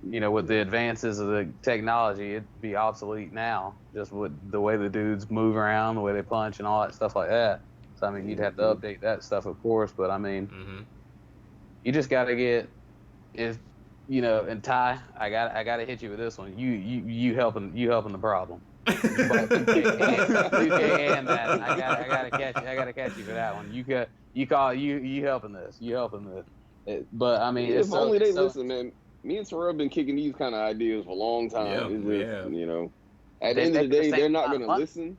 with the advances of the technology, it'd be obsolete now, just with the way the dudes move around, the way they punch and all that stuff like that. So, I mean, you'd have to update that stuff, of course, but I mean, you just got to get, and Ty, I got to hit you with this one. You helping the problem. 2K and Madden. I gotta catch you for that one. You helping this. But I mean, if only they listen, man. Me and Terrell been kicking these kind of ideas for a long time. At the They end of the make the day, same they're not amount of gonna money. listen.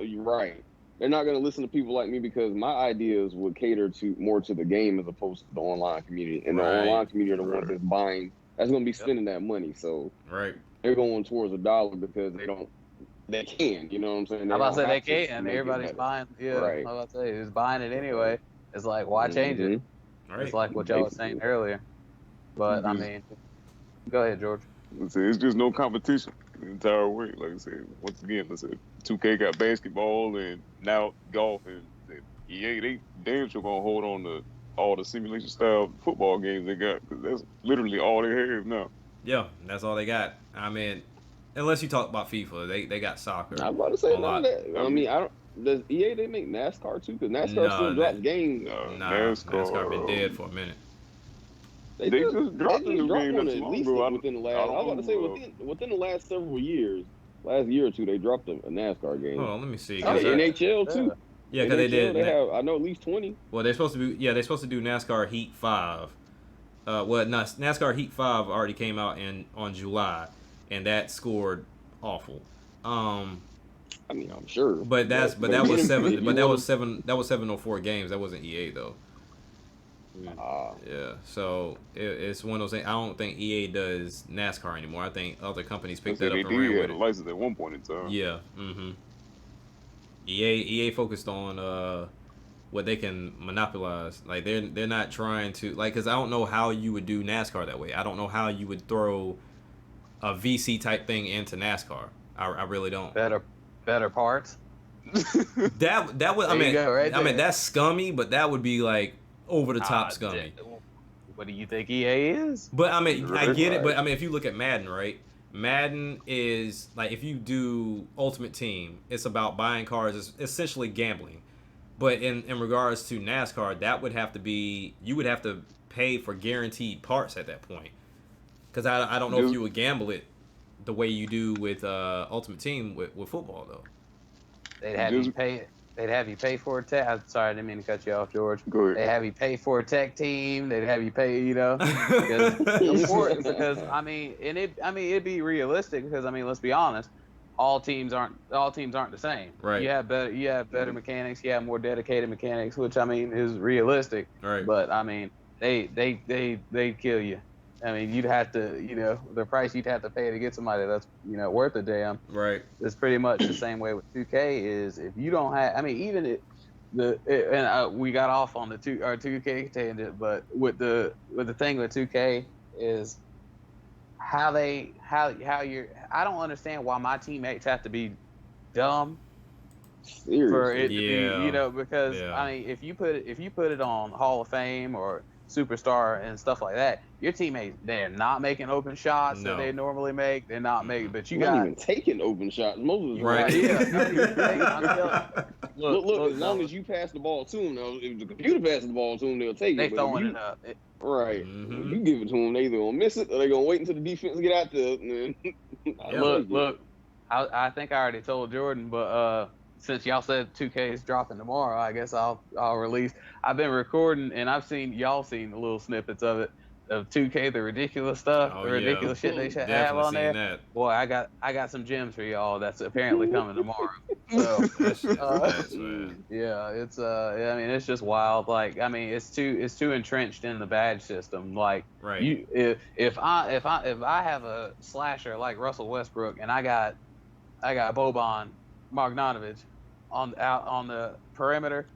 You're right. They're not gonna listen to people like me because my ideas would cater to more to the game as opposed to the online community. And the Right. online community are the ones Right. that's buying. That's gonna be spending that money. So Right. they're going towards a dollar because they can. You know what I'm saying? I'm about to say they have to can. make it Everybody's better. buying. Yeah, Right. I'm about to say is buying it anyway. It's like, why change it? Mhm. It's Right. like what y'all was saying earlier. But I Just- mean, go ahead, George. Let's say it's just no competition the entire way. Like I said, once again, let's say 2K got basketball and now golf, and EA they damn sure gonna hold on to all the simulation style football games they got because that's literally all they have now. Yeah, that's all they got. I mean, unless you talk about FIFA, they got soccer I was about to say a none of lot. that. I mean, I don't. Does EA they make NASCAR too? Because NASCAR still No, drops games. nah, NASCAR. NASCAR been dead for a minute. They just dropped a new dropped game one not too at long least ago. within the I last. I don't was about to say know. within the last several years, last year or two, they dropped a NASCAR game. Hold on, let me see. And the NHL too. Yeah, because they NHL, did. they have I know at least 20. Well, they're supposed to be. Yeah, they're supposed to do NASCAR Heat 5. Well, no, NASCAR Heat 5 already came out on July, and that scored awful. I mean, I'm sure. But that was seven. But that was 704 games. That wasn't EA though. Yeah, so it's one of those things. I don't think EA does NASCAR anymore. I think other companies picked that up They and ran did with have a it. license at one point in time. Yeah. EA focused on what they can monopolize. Like they're not trying to because I don't know how you would do NASCAR that way. I don't know how you would throw a VC type thing into NASCAR. I really don't. Better parts. That would There you go, right I mean there. that's scummy, but that would be like over the top scummy. What do you think EA is? But I mean, I get it. Right. But I mean, if you look at Madden, right? Madden is like if you do Ultimate Team, it's about buying cars. It's essentially gambling. But in regards to NASCAR, that would have to be you would have to pay for guaranteed parts at that point. Because I don't know if you would gamble it the way you do with Ultimate Team with football though. They'd have you pay. They'd have you pay for a tech. I'm sorry, I didn't mean to cut you off, George. Go ahead. They have you pay for a tech team. They'd have you pay, because I mean, it'd be realistic because I mean, let's be honest, all teams aren't the same. Right. You have better mechanics. You have more dedicated mechanics, which I mean is realistic. Right. But I mean, they'd kill you. I mean, you'd have to, the price you'd have to pay to get somebody that's, worth a damn. Right. It's pretty much the same way with 2K is if you don't have, I mean, even we got off on our 2K tangent, but with the thing with 2K is how you're, I don't understand why my teammates have to be dumb Seriously. for it to Yeah. be, because Yeah. I mean, if you put it on Hall of Fame or Superstar and stuff like that, your teammates, they're not making open shots No. that they normally make. They're not making, but you Not got even taking open shots. Most of the Right. Yeah. Look, as long as you pass the ball to them, if the computer passes the ball to them, they'll take they it. But throwing if it up. Right. Mhm. If you give it to them, they either gonna miss it or they gonna wait until the defense get out there. And then, Look. I think I already told Jordan, but since y'all said 2K is dropping tomorrow, I guess I'll release. I've been recording and I've seen little snippets of it, of 2K, the ridiculous stuff, Oh, the yeah. ridiculous shit they should have Definitely on seen there. that. Boy, I got some gems for y'all that's apparently coming tomorrow. So That shit is nuts, man. yeah, it's I mean, it's just wild. Like, I mean, it's too entrenched in the badge system. Like, Right. if I have a slasher like Russell Westbrook and I got Boban Marjanovic out on the perimeter,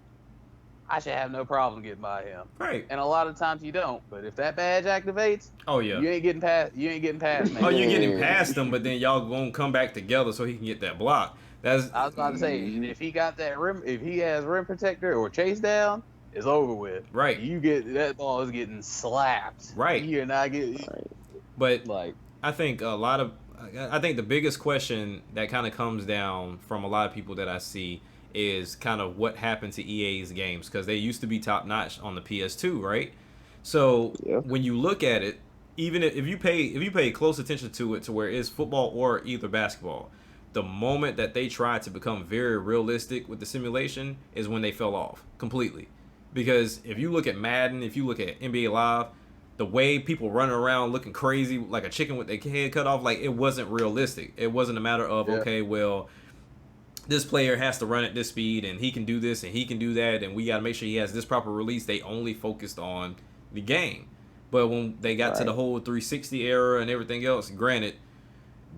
I should have no problem getting by him. Right. And a lot of times you don't. But if that badge activates, Oh yeah. you ain't getting past me. Oh, you're getting past him, but then y'all gonna come back together so he can get that block. That's I was about to say, if he got that rim, if he has rim protector or chase down, it's over with. right. You get that ball is getting slapped. Right. You're not getting But like. I think I think the biggest question that kind of comes down from a lot of people that I see is kind of what happened to EA's games, because they used to be top notch on the PS2, right? So Yeah. when you look at it, even if you pay close attention to it, to where it's football or either basketball, the moment that they tried to become very realistic with the simulation is when they fell off completely. Because if you look at Madden, if you look at NBA Live, the way people running around looking crazy like a chicken with their head cut off, like it wasn't realistic. It wasn't a matter of okay, well, this player has to run at this speed and he can do this and he can do that and we got to make sure he has this proper release. They only focused on the game. But when they got to the whole 360 era and everything else, granted,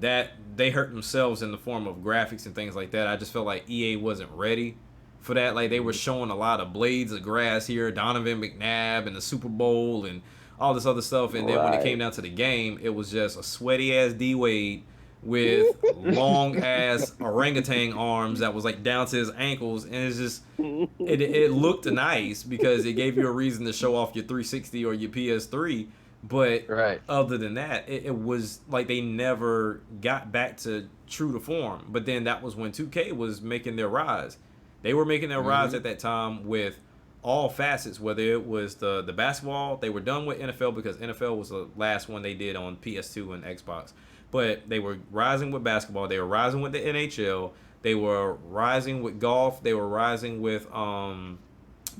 that they hurt themselves in the form of graphics and things like that. I just felt like EA wasn't ready for that. Like they were showing a lot of blades of grass here, Donovan McNabb and the Super Bowl and all this other stuff. And then when it came down to the game, it was just a sweaty ass D Wade with long ass orangutan arms that was like down to his ankles, and it's just it looked nice because it gave you a reason to show off your 360 or your PS3. But other than that, it was like they never got back to true to form. But then that was when 2K was making their rise. They were making their rise at that time with all facets, whether it was the basketball. They were done with NFL because NFL was the last one they did on PS2 and Xbox. But they were rising with basketball. They were rising with the NHL. They were rising with golf. They were rising with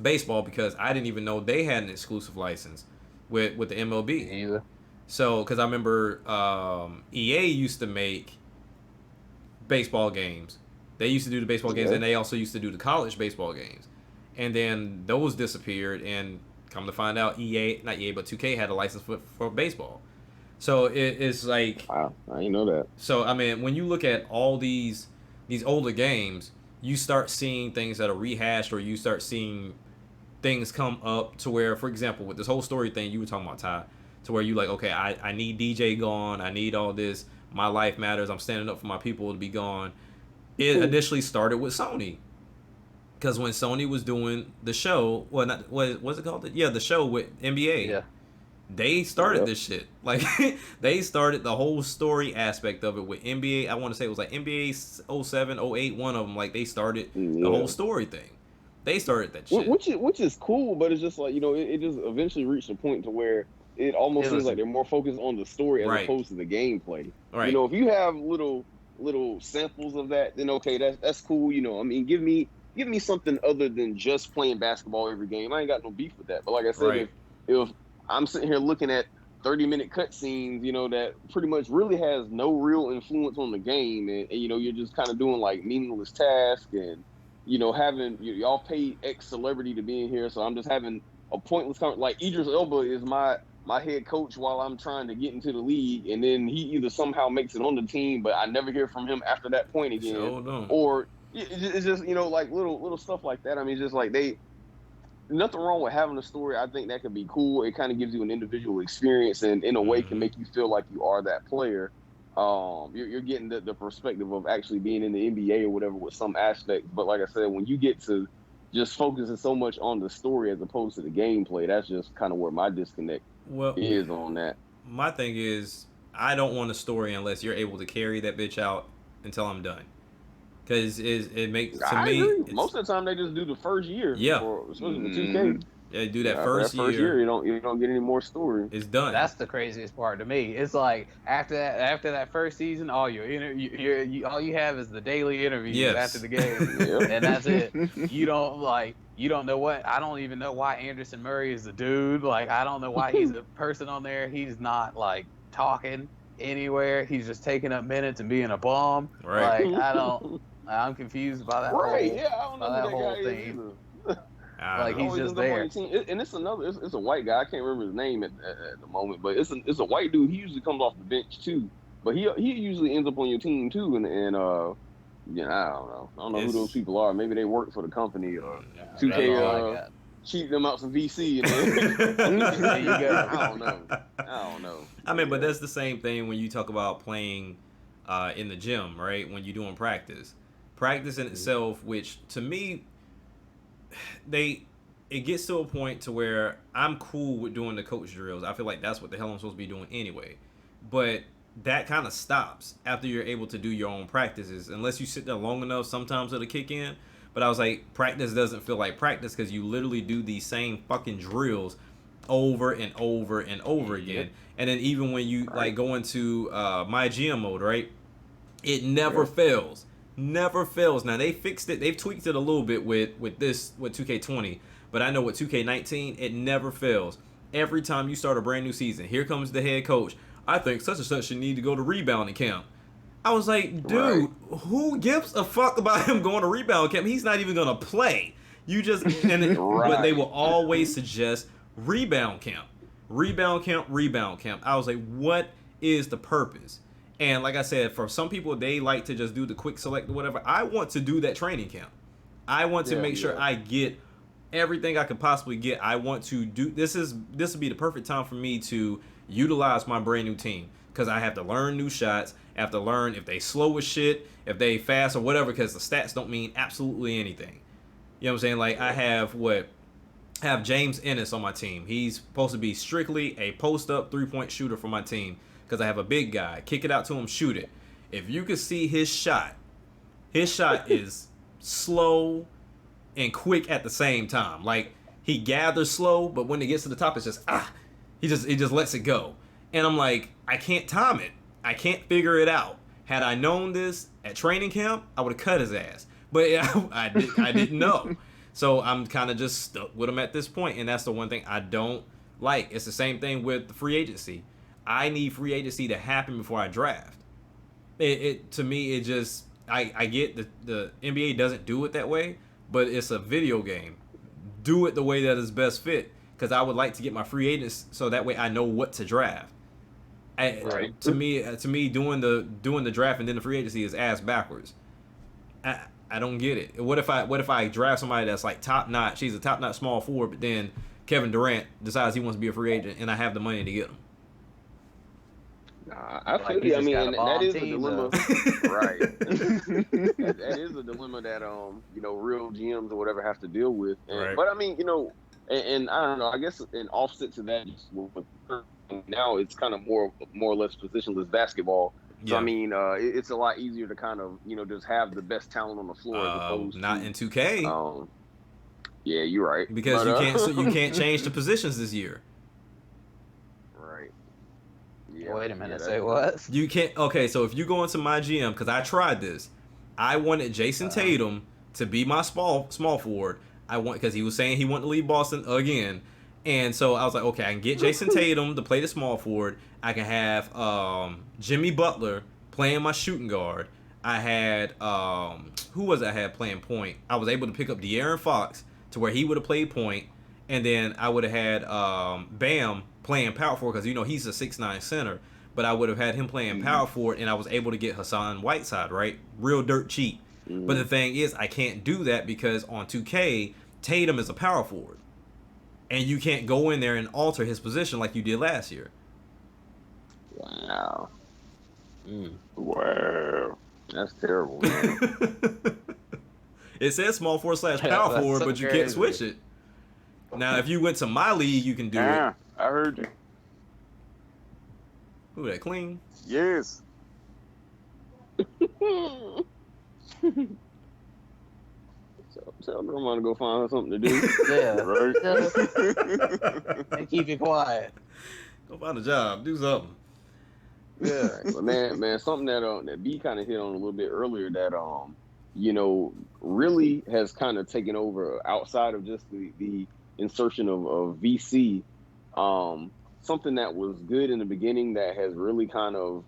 baseball because I didn't even know they had an exclusive license with the MLB. Either. So, because I remember EA used to make baseball games. They used to do the baseball games, and they also used to do the college baseball games. And then those disappeared, and come to find out, not EA, but 2K had a license for baseball. So it's like, wow, I didn't know that. So I mean, when you look at all these older games, you start seeing things that are rehashed, or you start seeing things come up to where, for example, with this whole story thing you were talking about, Ty, to where you like, okay, I need DJ gone, I need all this, my life matters, I'm standing up for my people to be gone. It initially started with Sony, because when Sony was doing the show, what was it called? Yeah, the show with NBA. Yeah. They started this shit. Like, they started the whole story aspect of it with NBA. I want to say it was like NBA 07, 08, one of them. Like, they started the whole story thing. They started that shit. Which is cool, but it's just like, it just eventually reached a point to where it almost seems like they're more focused on the story as opposed to the gameplay. Right. If you have little samples of that, then okay, that's cool. I mean, give me something other than just playing basketball every game. I ain't got no beef with that. But like I said, if I'm sitting here looking at 30-minute cutscenes, that pretty much really has no real influence on the game, and you're just kind of doing like meaningless tasks, and having y'all paid X celebrity to be in here, so I'm just having a pointless like Idris Elba is my head coach while I'm trying to get into the league, and then he either somehow makes it on the team, but I never hear from him after that point again, or it's just like little stuff like that. I mean, it's just like nothing wrong with having a story. I think that could be cool. It kind of gives you an individual experience, and in a way can make you feel like you are that player. You're getting the perspective of actually being in the NBA or whatever with some aspects. But like I said, when you get to just focusing so much on the story as opposed to the gameplay, that's just kind of where my disconnect is on that. My thing is, I don't want a story unless you're able to carry that bitch out until I'm done. Because it makes, to me... agree. Most of the time, they just do the first year. Yeah. Especially with 2K. Yeah, do that first year. You don't get any more story. It's done. That's the craziest part to me. It's like after that first season, all you have is the daily interviews after the game, and that's it. You don't know what. I don't even know why Anderson Murray is the dude. Like, I don't know why he's a person on there. He's not like talking anywhere. He's just taking up minutes and being a bum. Right. Like, I'm confused by that whole that whole guy thing. Like, he's just there. And it's a white guy. I can't remember his name at the moment, but it's a white dude. He usually comes off the bench too, but he usually ends up on your team too. And I don't know who those people are. Maybe they work for the company or 2K cheat them out some VC. There you go. I don't know. I mean, but that's the same thing when you talk about playing in the gym, right? When you're doing practice in itself, which to me, it gets to a point to where I'm cool with doing the coach drills. I feel like that's what the hell I'm supposed to be doing anyway. But that kind of stops after you're able to do your own practices. Unless you sit there long enough, sometimes it'll kick in. But I was like, practice doesn't feel like practice because you literally do these same fucking drills over and over and over again. And then even when you like go into my GM mode, right? It never fails. Never fails. Now they fixed it. They've tweaked it a little bit with 2K20, but I know with 2K19 it never fails. every time you start a brand new season, here comes the head coach. I think such and such should need to go to rebounding camp. I was like, dude, who gives a fuck about him going to rebound camp? He's not even gonna play. You just but they will always suggest rebound camp, rebound camp, rebound camp. I was like, what is the purpose? And like I said, for some people, they like to just do the quick select or whatever. I want to do that training camp. I want to make sure I get everything I could possibly get. I want to do this would be the perfect time for me to utilize my brand new team, because I have to learn new shots. I have to learn if they slow as shit, if they fast or whatever, because the stats don't mean absolutely anything. You know what I'm saying? Like, I have James Ennis on my team. He's supposed to be strictly a post-up three-point shooter for my team, because I have a big guy. Kick it out to him, shoot it. If you could see his shot is slow and quick at the same time. Like, he gathers slow, but when it gets to the top, it's just he just lets it go. And I'm like, I can't time it. I can't figure it out. Had I known this at training camp, I would have cut his ass. But I didn't know. So I'm kind of just stuck with him at this point, and that's the one thing I don't like. It's the same thing with the free agency. I need free agency to happen before I draft. To me, it just, I get the NBA doesn't do it that way, but it's a video game. Do it the way that is best fit, because I would like to get my free agents so that way I know what to draft. To me, doing the draft and then the free agency is ass backwards. I don't get it. What if I draft somebody that's like top notch? She's a top notch small forward, but then Kevin Durant decides he wants to be a free agent, and I have the money to get him. I feel you. I mean, and that is a dilemma, right? That is a dilemma that real GMs or whatever have to deal with. And, but I mean, and I don't know. I guess an offset to that is now it's kind of more or less positionless basketball. So I mean, it's a lot easier to kind of just have the best talent on the floor as opposed not to, in 2K. Yeah, you're right. Because you can't change the positions this year. Right. Yeah. Wait a minute. Say what? You can't. Okay, so if you go into my GM, because I tried this, I wanted Jason Tatum to be my small forward. Because he was saying he wanted to leave Boston again. And so I was like, okay, I can get Jason Tatum to play the small forward. I can have Jimmy Butler playing my shooting guard. I had who was it I had playing point? I was able to pick up De'Aaron Fox to where he would have played point, and then I would have had Bam playing power forward, because he's a 6'9" center. But I would have had him playing power forward, and I was able to get Hassan Whiteside, right? Real dirt cheap. But the thing is, I can't do that because on 2K, Tatum is a power forward. And you can't go in there and alter his position like you did last year. Wow. Wow. That's terrible, man. It says small forward / power forward, but you can't switch it. Now, if you went to my league, you can do it. I heard you. Who, that Clean? Yes. Tell Grandma to go find her something to do. Yeah. Right. And keep it quiet. Go find a job. Do something. Yeah. But man, something that B kind of hit on a little bit earlier that really has kind of taken over outside of just the insertion of VC. Something that was good in the beginning that has really kind of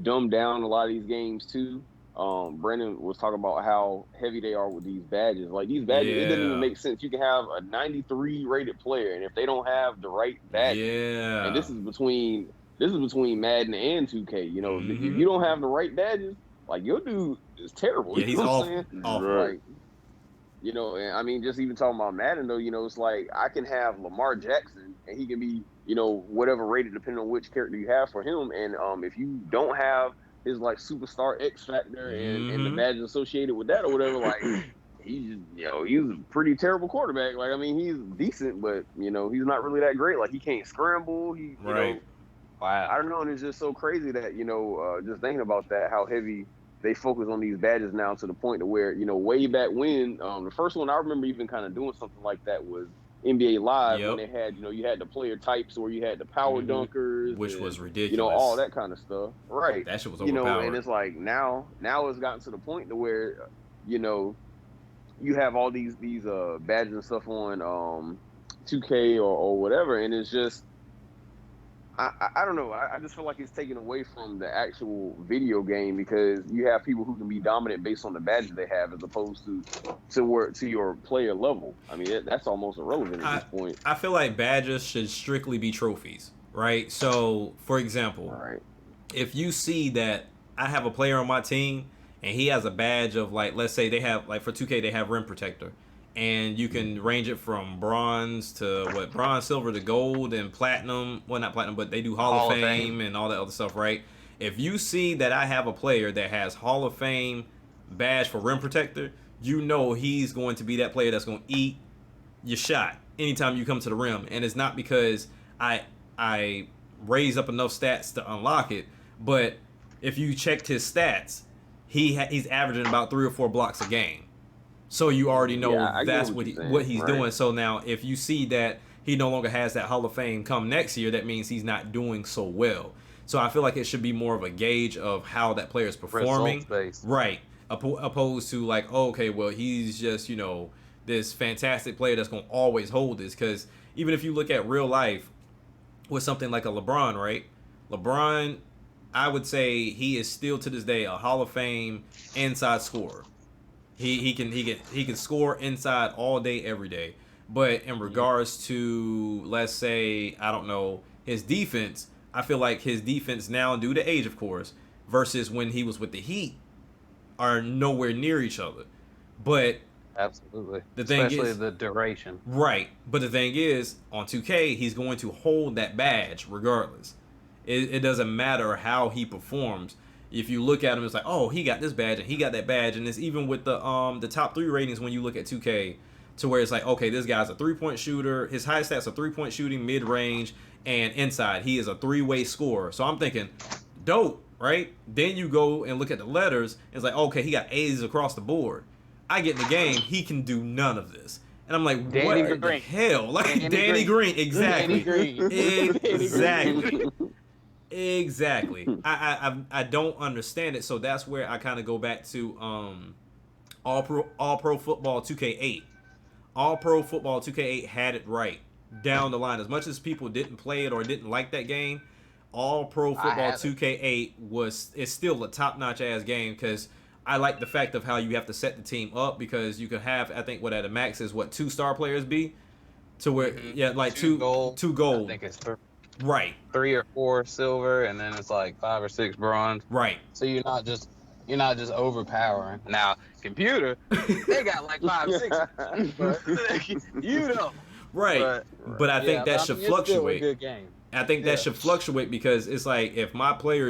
dumbed down a lot of these games too. Brandon was talking about how heavy they are with these badges. Like, these badges, it doesn't even make sense. You can have a 93 rated player, and if they don't have the right badges, and this is between Madden and 2K. If you don't have the right badges, like, your dude is terrible. Yeah, he's awful. Like, and I mean, just even talking about Madden though, it's like I can have Lamar Jackson, and he can be, whatever rated depending on which character you have for him. And if you don't have his like superstar X factor and the badges associated with that or whatever, like he's he's a pretty terrible quarterback. Like, I mean, he's decent, but he's not really that great. Like, he can't scramble. Wow. I don't know, and it's just so crazy that just thinking about that, how heavy they focus on these badges now, to the point to where way back when the first one I remember even kind of doing something like that was NBA Live, when they had you had the player types, or you had the power dunkers, which was ridiculous. All that kind of stuff. Right. That shit was overpowered. And it's like now it's gotten to the point to where you have all these badges and stuff on 2K or whatever, and it's just I don't know. I just feel like it's taken away from the actual video game because you have people who can be dominant based on the badges they have, as opposed to your player level. I mean, that's almost irrelevant at this point. I feel like badges should strictly be trophies, right? So, for example, All right. if you see that I have a player on my team and he has a badge of, like, let's say they have, like, for 2K they have rim protector, and you can range it from bronze to bronze, silver to gold and platinum. Well, not platinum, but they do Hall of Fame and all that other stuff, right? If you see that I have a player that has Hall of Fame badge for rim protector, you know he's going to be that player that's going to eat your shot anytime you come to the rim. And it's not because I raise up enough stats to unlock it, but if you checked his stats, he's averaging about 3 or 4 blocks a game. So you already know that's what he's doing. So now if you see that he no longer has that Hall of Fame come next year, that means he's not doing so well. So I feel like it should be more of a gauge of how that player is performing. Right. Opposed to like, oh, okay, well, he's just, this fantastic player that's going to always hold this. Because even if you look at real life with something like a LeBron, right? LeBron, I would say he is still to this day a Hall of Fame inside scorer. He can score inside all day, every day. But in regards to, let's say, I don't know, his defense, I feel like his defense now, due to age, of course, versus when he was with the Heat, are nowhere near each other. But absolutely, especially the duration. Right. But the thing is, on 2K, he's going to hold that badge regardless. It doesn't matter how he performs. If you look at him, it's like, oh, he got this badge and he got that badge, and it's even with the top 3 ratings when you look at 2K, to where it's like, okay, this guy's a 3-point shooter. His highest stats are 3-point shooting, mid range, and inside. He is a 3-way scorer. So I'm thinking, dope, right? Then you go and look at the letters, and it's like, okay, he got A's across the board. I get in the game, he can do none of this. And I'm like, what the hell? Like Danny Green. Exactly. Danny Green. Exactly. Exactly. I don't understand it. So that's where I kind of go back to All Pro Football 2K8. All Pro Football 2K8 had it right down the line. As much as people didn't play it or didn't like that game, All Pro Football 2K8 is still a top-notch ass game, because I like the fact of how you have to set the team up, because you can have, I think what at a max is 2 star players be, to where like two gold. I think it's right, 3 or 4 silver, and then it's like 5 or 6 bronze. Right. So you're not just overpowering. Now, computer, they got like 5 or 6. Right. But I think that should fluctuate. Still a good game. I think that should fluctuate, because it's like, if my player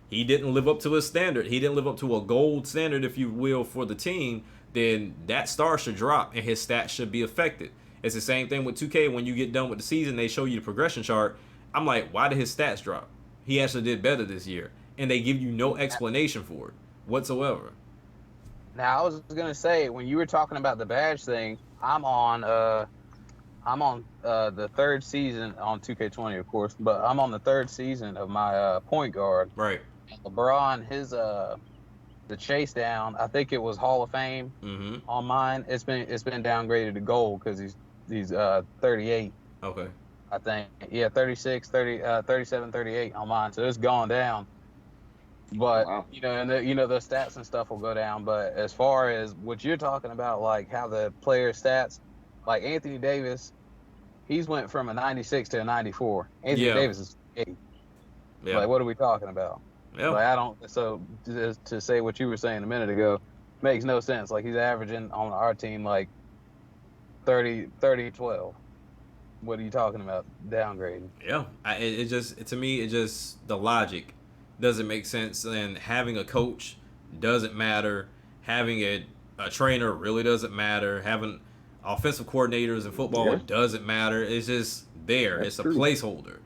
he didn't live up to his standard, he didn't live up to a gold standard, if you will, for the team, then that star should drop and his stats should be affected. It's the same thing with 2K. When you get done with the season, they show you the progression chart. I'm like, why did his stats drop? He actually did better this year. And they give you no explanation for it whatsoever. Now, I was gonna say, when you were talking about the badge thing, I'm on the 3rd season on 2K20, of course, but I'm on the 3rd season of my point guard. Right. LeBron, his the chase down, I think it was Hall of Fame on mine. It's been downgraded to gold because he's 38. Okay. I think 36, 37, 38 on mine. So it's gone down. But and the stats and stuff will go down. But as far as what you're talking about, like how the player stats, like Anthony Davis, he's went from a 96 to a 94. Anthony Davis is 8. Yeah. Like, what are we talking about? Yeah. Like, I don't. So to say what you were saying a minute ago makes no sense. Like, he's averaging on our team like 30-12. What are you talking about downgrading? Yeah, to me, the logic doesn't make sense. And having a coach doesn't matter. Having a trainer really doesn't matter. Having offensive coordinators in football doesn't matter. It's just there. It's a placeholder.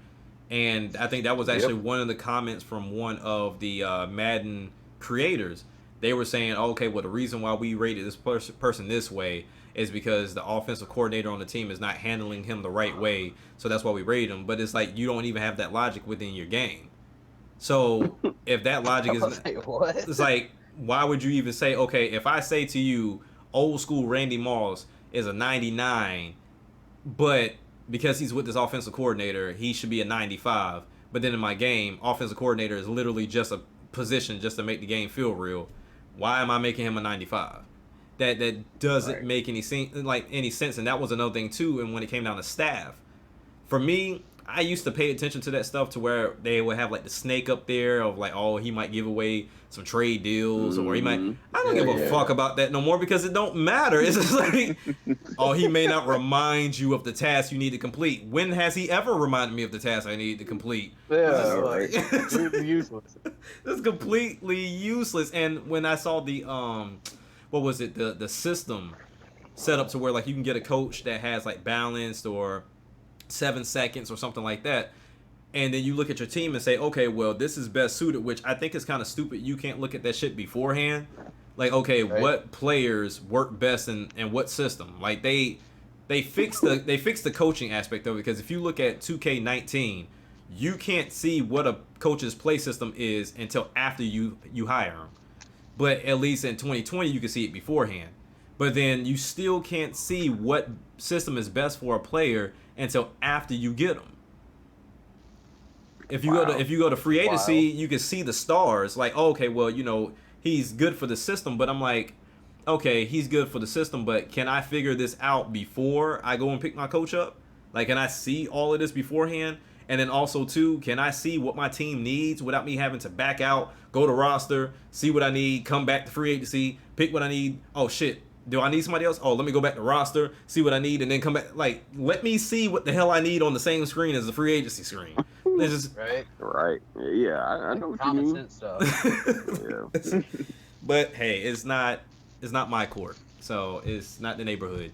And I think that was actually one of the comments from one of the Madden creators. They were saying, okay, well, the reason why we rated this person this way is because the offensive coordinator on the team is not handling him the right way, so that's why we rated him. But it's like, you don't even have that logic within your game. So if that logic is, it's like, why would you even say, okay, if I say to you, old school Randy Moss is a 99, but because he's with this offensive coordinator, he should be a 95. But then in my game, offensive coordinator is literally just a position just to make the game feel real. Why am I making him a 95? That doesn't make any sense. And that was another thing too. And when it came down to staff, for me, I used to pay attention to that stuff to where they would have like the snake up there of like, oh, he might give away some trade deals, or he might. I don't give a fuck about that no more because it don't matter. It's just like, oh, he may not remind you of the task you need to complete. When has he ever reminded me of the task I need to complete? Yeah, like it's useless. It's completely useless. And when I saw the what was it, the system set up to where like you can get a coach that has like balanced or 7 seconds or something like that, and then you look at your team and say, okay, well, this is best suited, which I think is kind of stupid. You can't look at that shit beforehand. Like, okay, what players work best in what system? Like they fixed the coaching aspect of it, because if you look at 2K19, you can't see what a coach's play system is until after you hire them. But at least in 2020, you can see it beforehand. But then you still can't see what system is best for a player until after you get them. If you go to free agency, you can see the stars. Like, oh, okay, well, he's good for the system, but I'm like, okay, he's good for the system, but can I figure this out before I go and pick my coach up? Like, can I see all of this beforehand? And then also, too, can I see what my team needs without me having to back out, go to roster, see what I need, come back to free agency, pick what I need? Oh, shit. Do I need somebody else? Oh, let me go back to roster, see what I need, and then come back. Like, let me see what the hell I need on the same screen as the free agency screen. It's just, right. Yeah, I know what you common mean. sense stuff. Yeah. But hey, it's not my court, so it's not the neighborhood,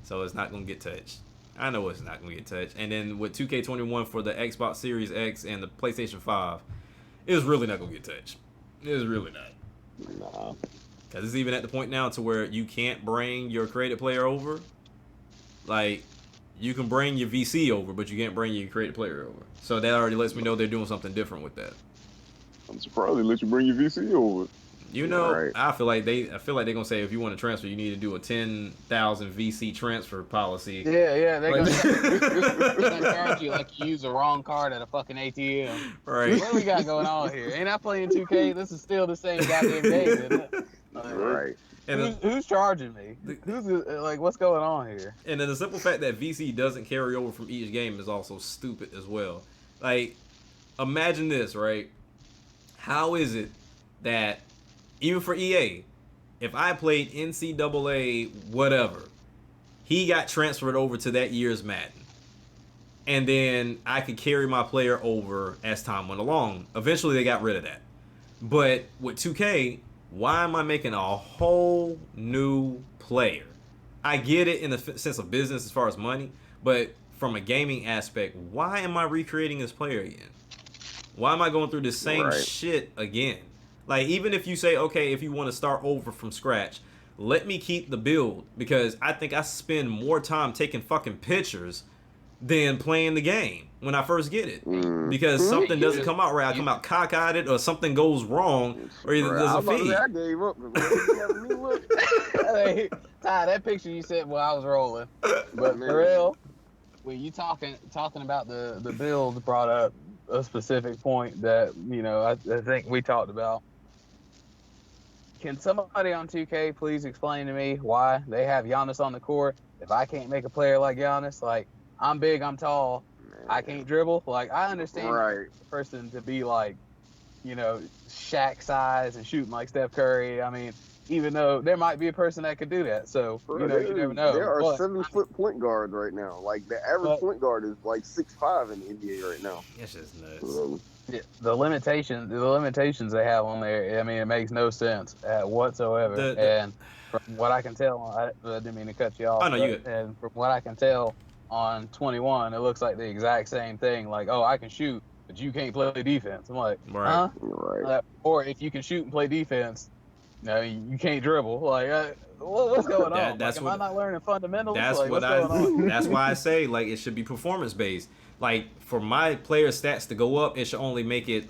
so it's not gonna get touched. I know it's not gonna get touched. And then with 2K21 for the Xbox Series X and the PlayStation 5, it's really not gonna get touched. It's really not. Nah. Because it's even at the point now to where you can't bring your creative player over. Like, you can bring your VC over, but you can't bring your creative player over. So that already lets me know they're doing something different with that. I'm surprised they let you bring your VC over. Right. I feel like they're gonna say if you want to transfer, you need to do a 10,000 VC transfer policy. Yeah, they're Like- gonna charge you like you used the wrong card at a fucking ATM. Right. What do we got going on here? Ain't I playing 2K? This is still the same goddamn game, isn't it? Like, Right. And who's charging me? Who's like, what's going on here? And then the simple fact that VC doesn't carry over from each game is also stupid as well. Like, imagine this, right? How is it that even for EA, if I played NCAA whatever, he got transferred over to that year's Madden, and then I could carry my player over as time went along. Eventually, they got rid of that. But with 2K, why am I making a whole new player? I get it in the sense of business as far as money, but from a gaming aspect, why am I recreating this player again? Why am I going through the same shit again? Like, even if you say, okay, if you want to start over from scratch, let me keep the build, because I think I spend more time taking fucking pictures than playing the game when I first get it. Because something doesn't come out right. I come out cockeyed, or something goes wrong, or either there's a feed. I gave up. Me look. Hey, Ty, that picture you sent while I was rolling. But Man. for real, when you talking about the build brought up a specific point that, I think we talked about. Can somebody on 2K please explain to me why they have Giannis on the court if I can't make a player like Giannis? Like, I'm big, I'm tall, I can't dribble. Like, I understand a person to be like, Shaq size and shooting like Steph Curry. I mean, even though there might be a person that could do that. So, you never know. There are But 7-foot point guards right now. Like, the average point guard is like 6'5" in the NBA right now. That's just nuts. the limitations they have on there, I mean, it makes no sense whatsoever. And from what I can tell, I didn't mean to cut you off. Oh, no, you good. And from what I can tell on 21, it looks like the exact same thing. Like, oh, I can shoot, but you can't play defense. I'm like, huh? Right. Or if you can shoot and play defense, no, you can't dribble. Like, what's going on? That's am I not learning fundamentals? That's like, what what's going on? That's why I say, like, it should be performance based. Like, for my player stats to go up, it should only make it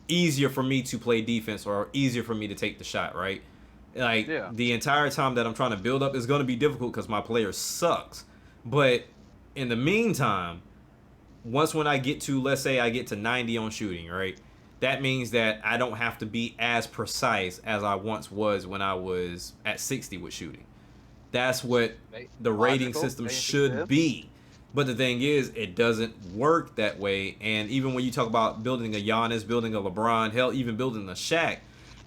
easier for me to play defense, or easier for me to take the shot, right? Like, the entire time that I'm trying to build up is going to be difficult because my player sucks. But in the meantime, once when I get to, let's say I get to 90 on shooting, right? That means that I don't have to be as precise as I once was when I was at 60 with shooting. That's what the rating system should be. But the thing is, it doesn't work that way. And even when you talk about building a Giannis, building a LeBron, hell, even building a Shaq,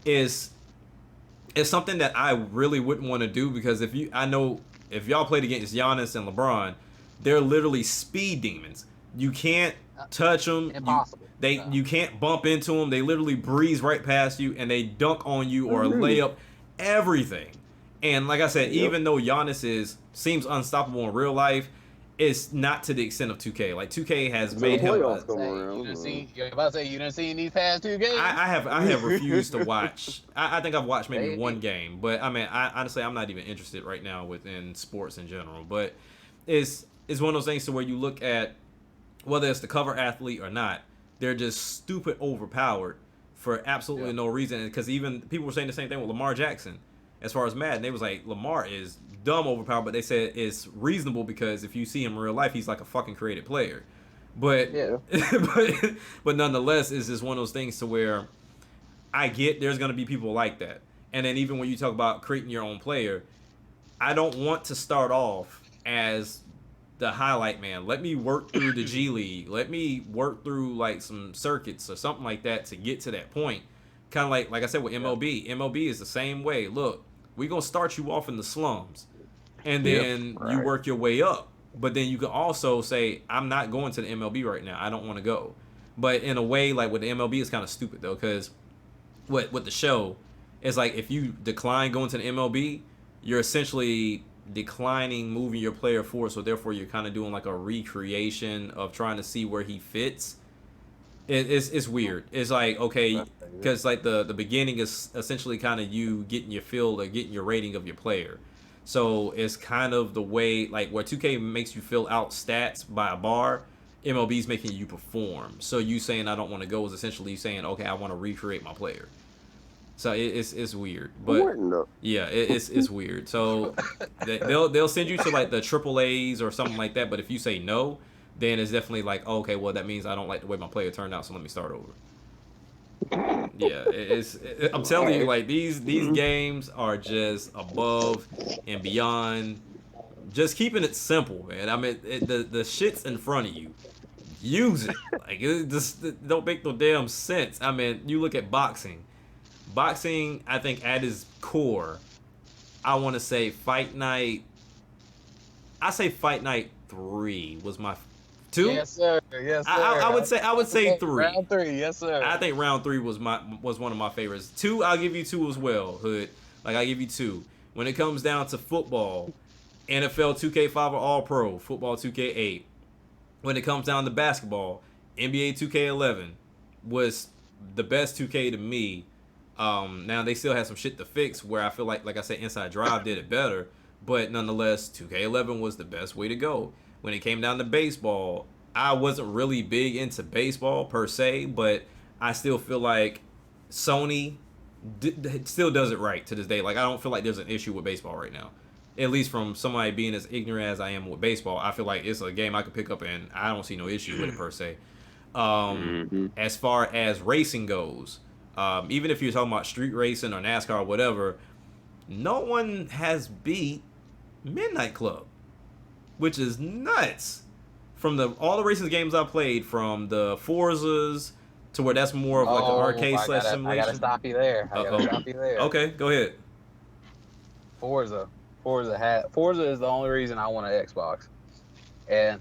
is it's something that I really wouldn't want to do, because I know if y'all played against Giannis and LeBron, they're literally speed demons. You can't touch them. Impossible. You can't bump into them. They literally breeze right past you and they dunk on you or lay up everything. And like I said, even though Giannis seems unstoppable in real life, it's not to the extent of 2K. Like 2K has made him. You're about to say you didn't see these past 2 games. I have refused to watch. I think I've watched maybe one game, but I mean, honestly, I'm not even interested right now within sports in general. But it's one of those things to where you look at whether it's the cover athlete or not, they're just stupid overpowered for absolutely no reason. Because even people were saying the same thing with Lamar Jackson as far as Madden. They was like, Lamar is dumb overpowered, but they said it's reasonable because if you see him in real life, he's like a fucking created player. But but nonetheless, it's just one of those things to where I get there's going to be people like that. And then even when you talk about creating your own player, I don't want to start off as the highlight man. Let me work through the G League. Let me work through like some circuits or something like that to get to that point. Kind of like I said with MLB. MLB is the same way. Look, we're going to start you off in the slums. And then you work your way up. But then you can also say, I'm not going to the MLB right now. I don't want to go. But in a way, like with the MLB, it's kind of stupid though, because with the show, it's like if you decline going to the MLB, you're essentially declining moving your player forward. So therefore, you're kind of doing like a recreation of trying to see where he fits. It's weird. It's like, okay, because like the beginning is essentially kind of you getting your feel or getting your rating of your player. So it's kind of the way, like where 2K makes you fill out stats by a bar, MLB's making you perform. So you saying I don't want to go is essentially saying, okay, I want to recreate my player. So it's weird, but yeah, it's weird. So they'll send you to like the AAAs or something like that. But if you say no, then it's definitely like, oh, okay, well that means I don't like the way my player turned out, so let me start over. Yeah, I'm telling you, like these games are just above and beyond. Just keeping it simple, man. I mean, the shit's in front of you. Use it. Like it just don't make no damn sense. I mean, you look at boxing. Boxing, I think at its core, I want to say Fight Night. I say Fight Night 3 was my 2. Yes, sir. Yes, sir. I would say 3. Round 3, yes, sir. I think round 3 was one of my favorites. 2, I'll give you 2 as well, Hood. Like I give you 2. When it comes down to football, NFL 2K5 or All Pro, football 2K8. When it comes down to basketball, NBA 2K11 was the best 2K to me. Now they still have some shit to fix where I feel like I said, Inside Drive did it better, but nonetheless, 2K11 was the best way to go. When it came down to baseball, I wasn't really big into baseball per se, but I still feel like Sony still does it right to this day. Like I don't feel like there's an issue with baseball right now. At least from somebody being as ignorant as I am with baseball, I feel like it's a game I could pick up and I don't see no issue with it per se. As far as racing goes, even if you're talking about street racing or NASCAR or whatever, no one has beat Midnight Club, which is nuts. From all the racing games I played, from the Forzas to where that's more of like an arcade / simulation. I gotta stop you there. Okay, go ahead. Forza is the only reason I want an Xbox, and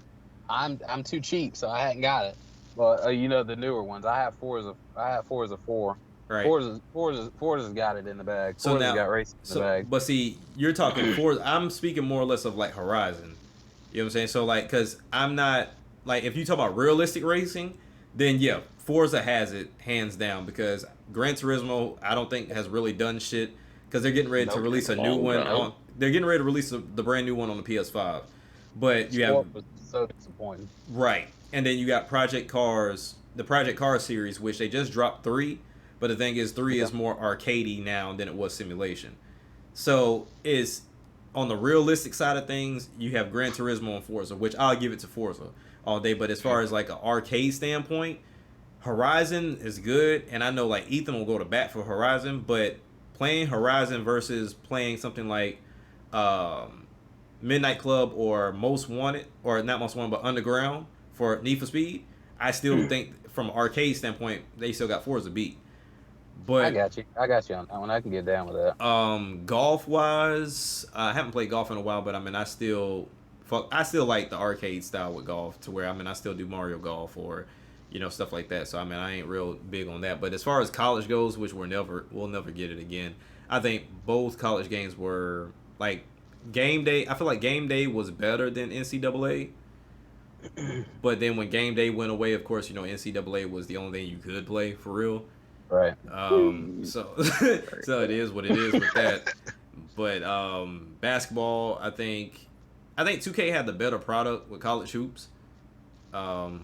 I'm too cheap, so I hadn't got it. But you know the newer ones. I have Forza 4. Right. Forza's got it in the bag. So Forza's now, got racing in the bag. But see, you're talking Forza. I'm speaking more or less of like Horizon. You know what I'm saying? So like, cause I'm not like, if you talk about realistic racing, then yeah, Forza has it hands down, because Gran Turismo I don't think has really done shit, because they're getting ready to release a new one. They're getting ready to release the brand new one on the PS5. But you have was so disappointing. Right. And then you got Project Cars, the Project Cars series, which they just dropped 3. But the thing is, 3 is more arcadey now than it was simulation. So on the realistic side of things, you have Gran Turismo and Forza, which I'll give it to Forza all day. But as far as like an arcade standpoint, Horizon is good, and I know like Ethan will go to bat for Horizon, but playing Horizon versus playing something like Midnight Club or Most Wanted, or not Most Wanted, but Underground for Need for Speed, I still think from an arcade standpoint, they still got Forza beat. But I got you on that one. I can get down with that. golf wise, I haven't played golf in a while, but I mean, I still like the arcade style with golf, to where I mean, I still do Mario Golf or stuff like that. So I mean, I ain't real big on that. But as far as college goes, which we'll never get it again. I think both college games were like Game Day. I feel like Game Day was better than NCAA. But then when Game Day went away, of course, NCAA was the only thing you could play for real. Right. So so it is what it is with that. But basketball, I think 2K had the better product with college hoops. Yeah,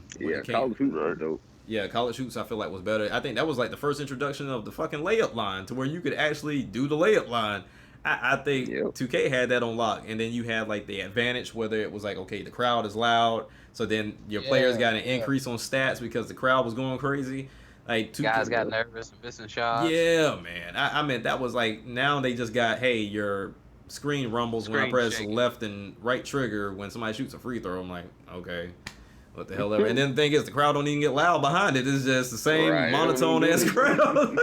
college hoops are dope. Yeah, college hoops I feel like was better. I think that was like the first introduction of the fucking layup line, to where you could actually do the layup line. I think 2K had that on lock, and then you had like the advantage, whether it was like, okay, the crowd is loud, so then your players got an increase on stats because the crowd was going crazy. Like 2K, guys got nervous and missing shots. Yeah, man. I mean, that was like, now they just got, hey, your screen rumbles when I press shaking. left and right trigger when somebody shoots a free throw. I'm like, okay, what the hell ever. And then the thing is, the crowd don't even get loud behind it. It's just the same monotone ass crowd.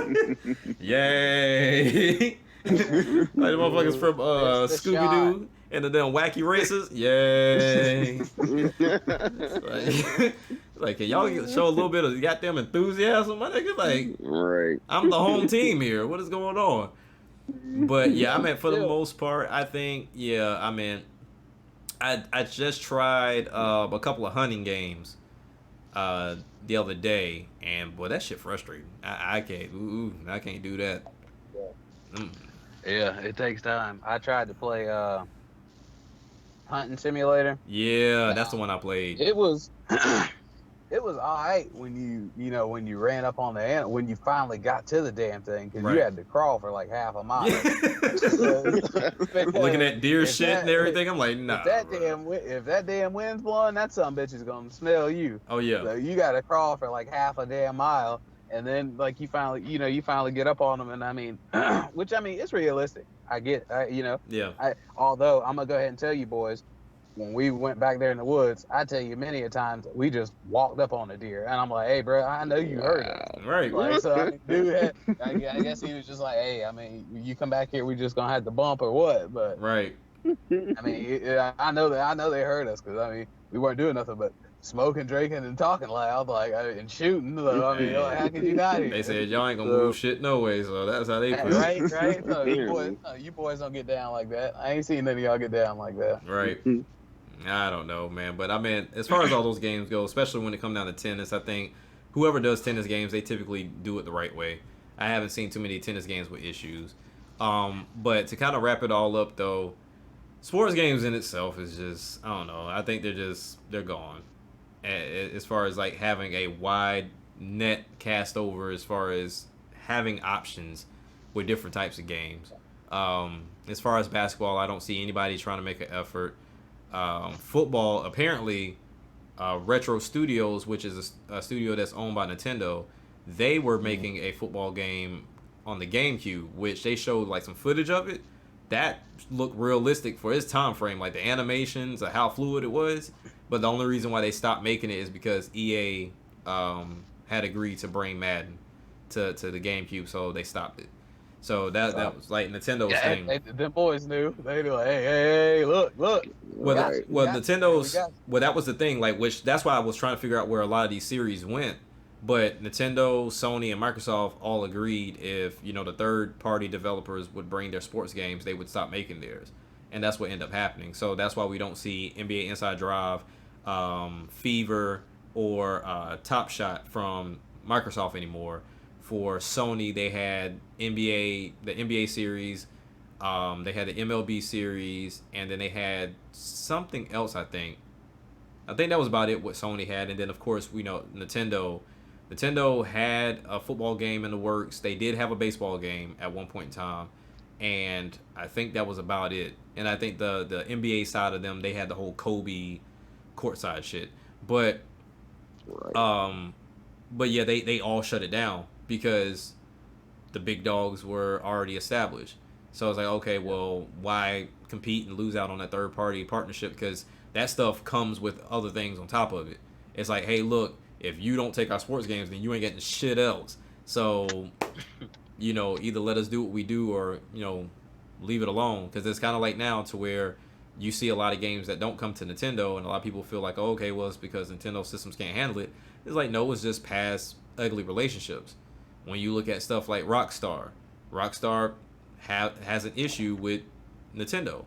Yay. Like the motherfuckers from Scooby-Doo and the damn wacky races. Yay. Like, can y'all show a little bit of goddamn enthusiasm, my nigga? Like, right. I'm the home team here. What is going on? But yeah, I mean, for the most part, I think, I mean, I just tried a couple of hunting games the other day, and boy, that shit frustrating. I can't do that. Yeah, it takes time. I tried to play Hunting Simulator. Yeah, that's the one I played. It was it was all right when when you ran up on the animal, when you finally got to the damn thing, because you had to crawl for like half a mile. Looking at deer shit and everything, I'm like, nah. If that damn wind's blowing, that some bitch is gonna smell you. Oh yeah. So you got to crawl for like half a damn mile, and then like you finally get up on them, and I mean, which I mean, it's realistic. I get, Yeah. Although I'm gonna go ahead and tell you boys, when we went back there in the woods, I tell you many a times we just walked up on a deer, and I'm like, hey, bro, I know you heard it. Right. Like, so I mean, dude, I guess he was just like, hey, I mean, you come back here, we just gonna have to bump or what? But right. I mean, I know they heard us, because I mean, we weren't doing nothing but smoking, drinking, and talking loud, like, and shooting. So, I mean, like, how could you not hear? They said y'all ain't gonna move shit no way, so that's how they put it. Right. No, you boys don't get down like that. I ain't seen none of y'all get down like that. Right. I don't know, man. But I mean, as far as all those games go, especially when it comes down to tennis, I think whoever does tennis games, they typically do it the right way. I haven't seen too many tennis games with issues. But to kind of wrap it all up, though, sports games in itself is just, I don't know. I think they're gone. As far as like having a wide net cast over, as far as having options with different types of games. As far as basketball, I don't see anybody trying to make an effort. Football, apparently, Retro Studios, which is a studio that's owned by Nintendo, they were making a football game on the GameCube, which they showed like some footage of it. That looked realistic for its time frame, like the animations of how fluid it was. But the only reason why they stopped making it is because EA had agreed to bring Madden to the GameCube, so they stopped it. So that was like Nintendo's thing. The boys knew. They were like, hey, look. Nintendo's that was the thing. Like, which that's why I was trying to figure out where a lot of these series went. But Nintendo, Sony, and Microsoft all agreed if the third-party developers would bring their sports games, they would stop making theirs, and that's what ended up happening. So that's why we don't see NBA Inside Drive, Fever, or Top Shot from Microsoft anymore. For Sony, they had the NBA series, they had the MLB series, and then they had something else. I think that was about it. What Sony had, and then of course we know Nintendo had a football game in the works. They did have a baseball game at one point in time, and I think that was about it. And I think the NBA side of them, they had the whole Kobe courtside shit. But Right. but yeah, they all shut it down because the big dogs were already established. So I was like, okay, well, why compete and lose out on that third party partnership? Because that stuff comes with other things on top of it. It's like, hey, look, if you don't take our sports games, then you ain't getting shit else. So, either let us do what we do or, leave it alone. Because it's kind of like now to where you see a lot of games that don't come to Nintendo, and a lot of people feel like, oh, okay, well, it's because Nintendo systems can't handle it. It's like, no, it's just past ugly relationships. When you look at stuff like Rockstar has an issue with Nintendo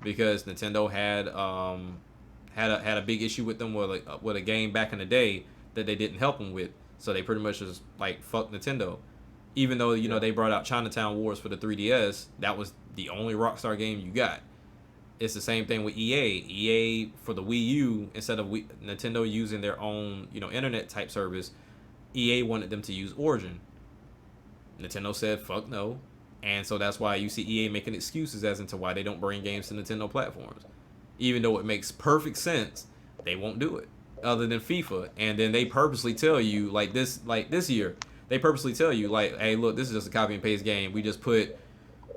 because Nintendo had a big issue with them with a game back in the day that they didn't help them with. So they pretty much just like fuck Nintendo. Even though they brought out Chinatown Wars for the 3DS, that was the only Rockstar game you got. It's the same thing with EA. EA for the Wii U, instead of Nintendo using their own internet type service, EA wanted them to use Origin. Nintendo said fuck no, and so that's why you see EA making excuses as into why they don't bring games to Nintendo platforms, even though it makes perfect sense. They won't do it, other than FIFA, and then they purposely tell you like this year, they purposely tell you like, hey, look, this is just a copy and paste game. We just put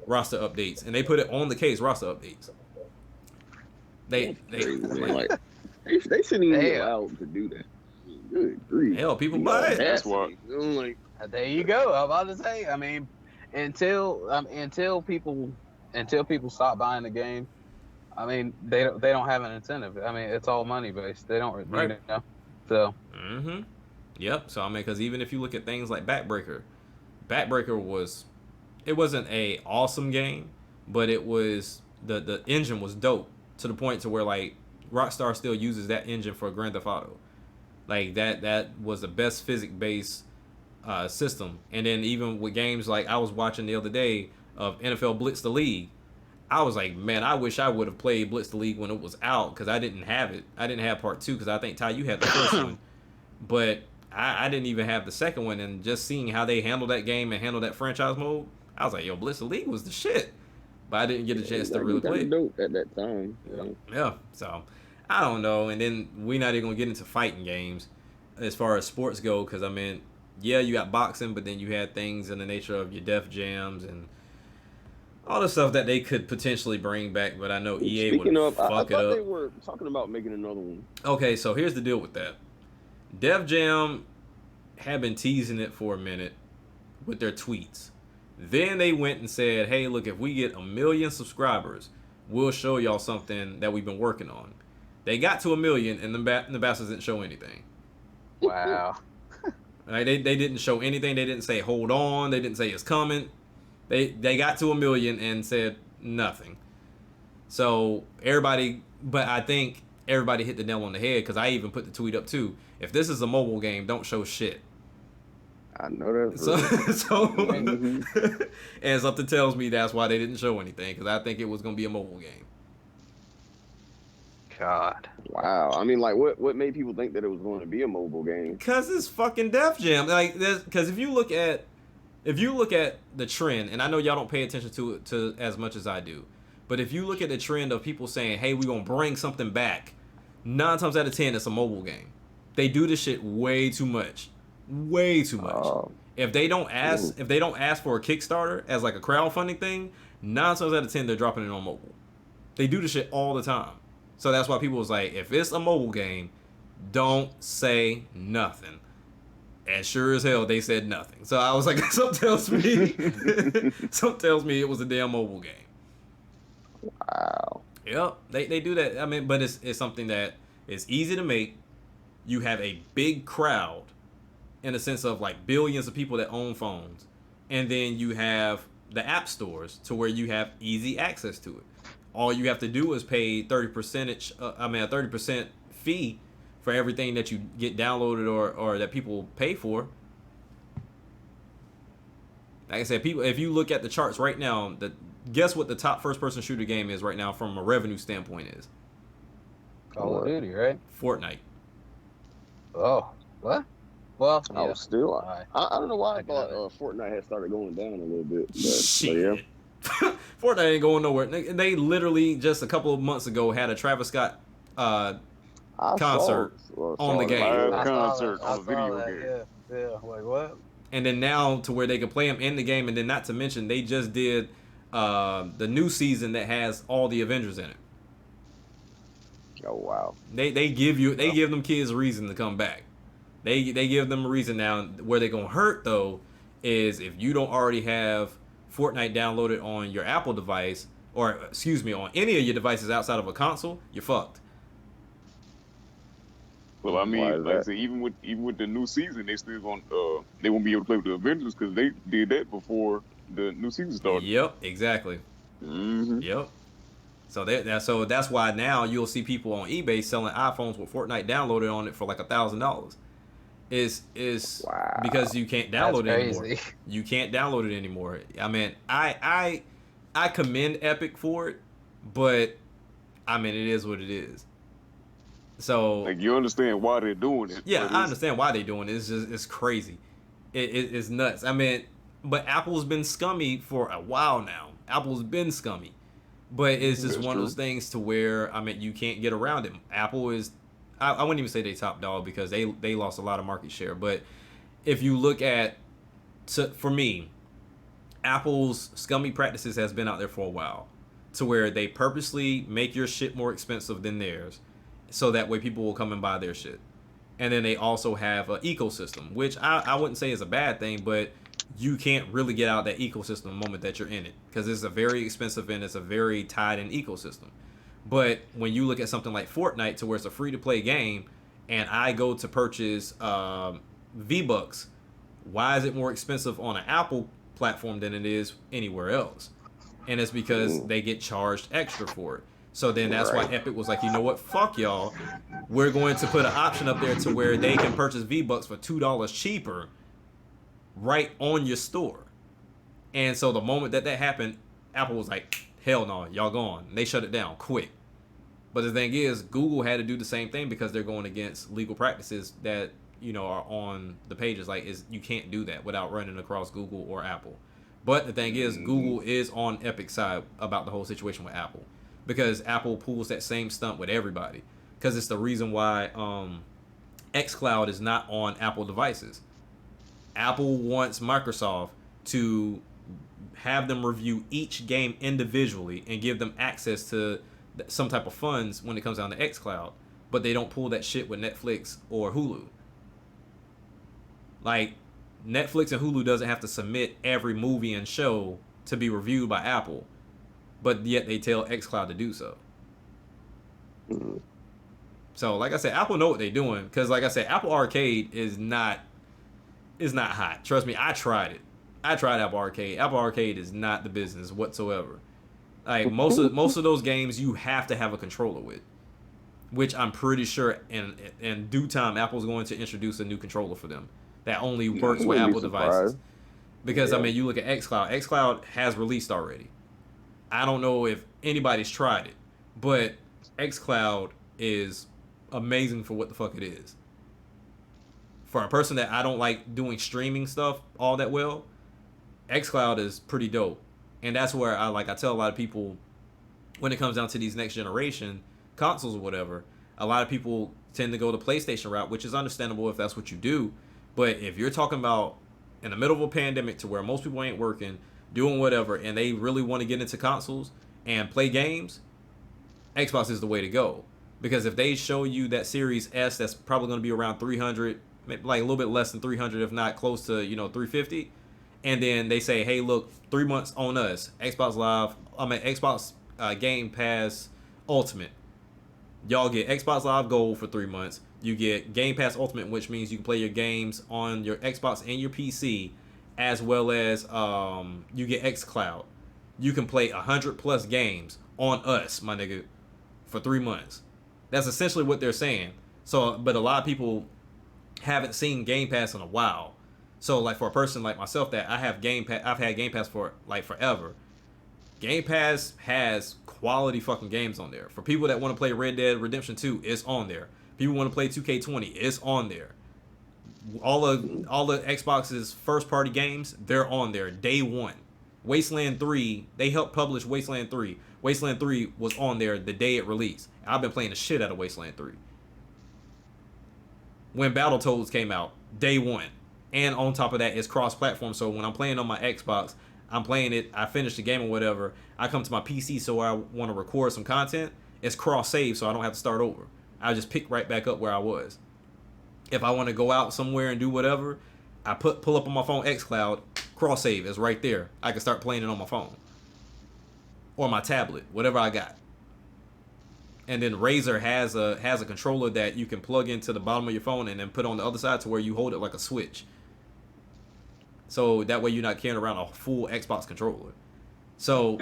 roster updates, and they put it on the case roster updates. They Crazy, man. Like they shouldn't even be allowed to do that. Good grief. Hell, people buy it. That's what. Like, There you go. I'm about to say. I mean, until people stop buying the game, I mean, they don't have an incentive. I mean, it's all money based. They don't, Right. So. Mm-hmm. Yep. So I mean, because even if you look at things like Backbreaker wasn't a awesome game, but it was the engine was dope to the point to where like Rockstar still uses that engine for Grand Theft Auto. Like that was the best physics based system. And then even with games like I was watching the other day of NFL Blitz the League, I was like, man, I wish I would have played Blitz the League when it was out because I didn't have it. I didn't have part 2 because I think, Ty, you had the first one. But I didn't even have the second one. And just seeing how they handled that game and handled that franchise mode, I was like, yo, Blitz the League was the shit. But I didn't get a chance to really play it. Dope at that time. Yeah, so I don't know. And then we're not even going to get into fighting games as far as sports go because, I mean, yeah, you got boxing, but then you had things in the nature of your Def Jams and all the stuff that they could potentially bring back, but I know EA would fuck it up. They were talking about making another one. Okay, so here's the deal with that. Def Jam had been teasing it for a minute with their tweets. Then they went and said, hey, look, if we get 1 million subscribers, we'll show y'all something that we've been working on. They got to 1 million, and the bastards didn't show anything. Wow. Right? They didn't show anything. They didn't say, hold on. They didn't say it's coming. They got to 1 million and said nothing. So but I think everybody hit the nail on the head because I even put the tweet up too. If this is a mobile game, don't show shit. I know that. And something tells me that's why they didn't show anything because I think it was going to be a mobile game. God. Wow. I mean, like, what made people think that it was going to be a mobile game? Because it's fucking Def Jam. Like, because if you look at the trend, and I know y'all don't pay attention to it as much as I do, but if you look at the trend of people saying, hey, we're going to bring something back, 9 times out of 10, it's a mobile game. They do this shit way too much. Way too much. If they don't ask for a Kickstarter as like a crowdfunding thing, 9 times out of 10, they're dropping it on mobile. They do this shit all the time. So that's why people was like, if it's a mobile game, don't say nothing. And sure as hell, they said nothing. So I was like, something tells me it was a damn mobile game. Wow. Yep, they do that. I mean, but it's something that is easy to make. You have a big crowd in the sense of like billions of people that own phones. And then you have the app stores to where you have easy access to it. All you have to do is pay a 30% fee for everything that you get downloaded or that people pay for. Like I said, people, if you look at the charts right now, guess what the top first-person shooter game is right now from a revenue standpoint is? Call of Duty, right? Fortnite. Oh, what? Well, I was still. Right. I don't know why I I got thought Fortnite had started going down a little bit. But Shit. yeah. Fortnite ain't going nowhere. They literally just a couple of months ago had a Travis Scott concert on the game. Live I saw concert that. on I a saw video that. game. Yeah. Like what? And then now to where they can play them in the game, and then not to mention they just did the new season that has all the Avengers in it. Oh wow. They give them kids a reason to come back. They give them a reason now. Where they gonna hurt though is if you don't already have Fortnite downloaded on your Apple device, or excuse me, on any of your devices outside of a console, you're fucked. Well, I Why mean, is like I that? said, even with the new season, they won't be able to play with the Avengers because they did that before the new season started. Yep, exactly. Mm-hmm. Yep. So that's why now you'll see people on eBay selling iPhones with Fortnite downloaded on it for like $1,000. Is Wow. because you can't That's download it anymore. crazy. You can't download it anymore. I mean, I commend Epic for it, but I mean it is what it is. So Like you understand why they're doing it. yeah, but I understand why they're doing it. It's crazy. It's nuts. I mean, but Apple's been scummy for a while now. Apple's been scummy. But it's just That's one true. of those things to where, I mean, you can't get around it. Apple is, I wouldn't even say they top dog because they lost a lot of market share. But if you look at, for me, Apple's scummy practices has been out there for a while, to where they purposely make your shit more expensive than theirs, so that way people will come and buy their shit. And then they also have an ecosystem, which I wouldn't say is a bad thing, but you can't really get out that ecosystem the moment that you're in it, because it's a very expensive and it's a very tied in ecosystem. But when you look at something like Fortnite, to where it's a free to play game, and I go to purchase V-Bucks, why is it more expensive on an Apple platform than it is anywhere else? And it's because they get charged extra for it. So then that's why Epic was like, you know what, fuck y'all, we're going to put an option up there to where they can purchase V-Bucks for $2 cheaper right on your store. And so the moment that happened, Apple was like, hell no, y'all gone. They shut it down quick. But the thing is, Google had to do the same thing because they're going against legal practices that, you know, are on the pages. Like, you can't do that without running across Google or Apple. But the thing is, Google is on Epic's side about the whole situation with Apple, because Apple pulls that same stunt with everybody, because it's the reason why xCloud is not on Apple devices. Apple wants Microsoft to have them review each game individually and give them access to some type of funds when it comes down to xCloud, but they don't pull that shit with Netflix or Hulu. Like, Netflix and Hulu doesn't have to submit every movie and show to be reviewed by Apple, but yet they tell xCloud to do so. So, like I said, Apple know what they're doing, because, like I said, Apple Arcade is not hot. Trust me, I tried it. I tried Apple Arcade. Apple Arcade is not the business whatsoever. Like, most of those games you have to have a controller with, which I'm pretty sure in due time Apple's going to introduce a new controller for them that only works with Apple devices. Because I mean, you look at xCloud. xCloud has released already. I don't know if anybody's tried it, but xCloud is amazing for what the fuck it is. For a person that I don't like doing streaming stuff all that well, xCloud is pretty dope. And that's where I tell a lot of people, when it comes down to these next generation consoles or whatever, a lot of people tend to go the PlayStation route, which is understandable if that's what you do. But if you're talking about in the middle of a pandemic to where most people ain't working, doing whatever, and they really want to get into consoles and play games, Xbox is the way to go. Because if they show you that Series S that's probably going to be around 300, like a little bit less than 300, if not close to, 350, and then they say, hey, look, 3 months on us, Xbox Game Pass Ultimate. Y'all get Xbox Live Gold for 3 months. You get Game Pass Ultimate, which means you can play your games on your Xbox and your PC, as well as you get xCloud. You can play 100 plus games on us, my nigga, for 3 months. That's essentially what they're saying. So, but a lot of people haven't seen Game Pass in a while. So, like, for a person like myself that I have Game Pass, I've had Game Pass for like forever. Game Pass has quality fucking games on there. For people that want to play Red Dead Redemption 2, it's on there. People want to play 2K20, it's on there. All the Xbox's first party games, they're on there day one. Wasteland 3, they helped publish Wasteland 3. Wasteland 3 was on there the day it released. I've been playing the shit out of Wasteland 3. When Battletoads came out, day one. And on top of that, it's cross-platform. So when I'm playing on my Xbox, I'm playing it, I finish the game or whatever, I come to my PC so I want to record some content, it's cross-save so I don't have to start over. I just pick right back up where I was. If I want to go out somewhere and do whatever, I pull up on my phone xCloud, cross-save is right there. I can start playing it on my phone. Or my tablet, whatever I got. And then Razer has a controller that you can plug into the bottom of your phone and then put on the other side to where you hold it like a switch. So that way you're not carrying around a full Xbox controller. So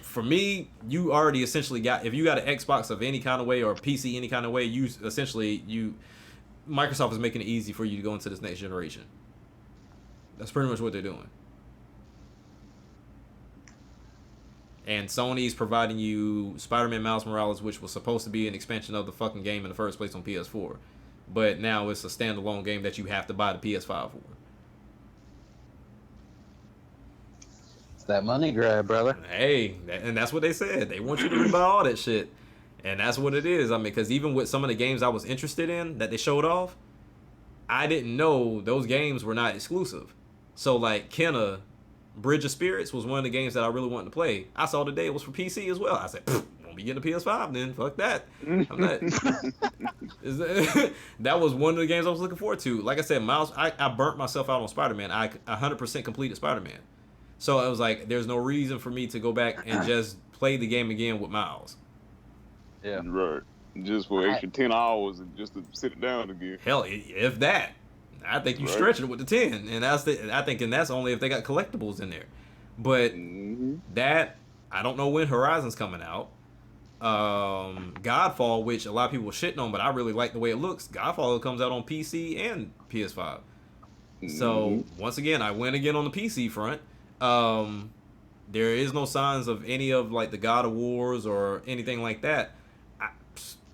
for me, you already essentially got, if you got an Xbox of any kind of way or a PC any kind of way, Microsoft is making it easy for you to go into this next generation. That's pretty much what they're doing. And Sony's providing you Spider-Man Miles Morales, which was supposed to be an expansion of the fucking game in the first place on PS4. But now it's a standalone game that you have to buy the PS5 for. It's that money grab, brother. Hey, and that's what they said. They want you to rebuy all that shit. And that's what it is. I mean, because even with some of the games I was interested in that they showed off, I didn't know those games were not exclusive. So, like, Kenna, Bridge of Spirits was one of the games that I really wanted to play. I saw today it was for PC as well. I said, won't be getting a PS5 then. Fuck that. I'm not. That was one of the games I was looking forward to. Like I said, Miles, I burnt myself out on Spider-Man. I 100% completed Spider-Man. So I was like, there's no reason for me to go back and just play the game again with Miles. Yeah. Right. Just for extra 10 hours and just to sit it down again. Hell, if that. I think you stretch it with the 10. And that's only if they got collectibles in there. But that, I don't know when Horizon's coming out. Godfall, which a lot of people are shitting on, but I really like the way it looks. Godfall comes out on PC and PS5. So, once again, I went again on the PC front. There is no signs of any of like the God of Wars or anything like that.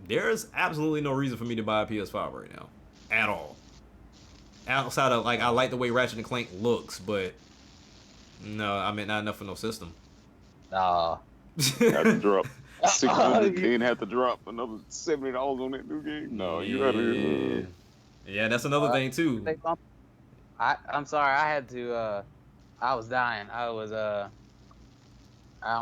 There's absolutely no reason for me to buy a PS5 right now. At all. Outside of, like, I like the way Ratchet and Clank looks, but no, I mean, not enough for no system. Nah. Have to drop 600, then have to drop another $70 on that new game. No, you gotta. Yeah, that's another thing too. I'm sorry, I had to. I was dying. I don't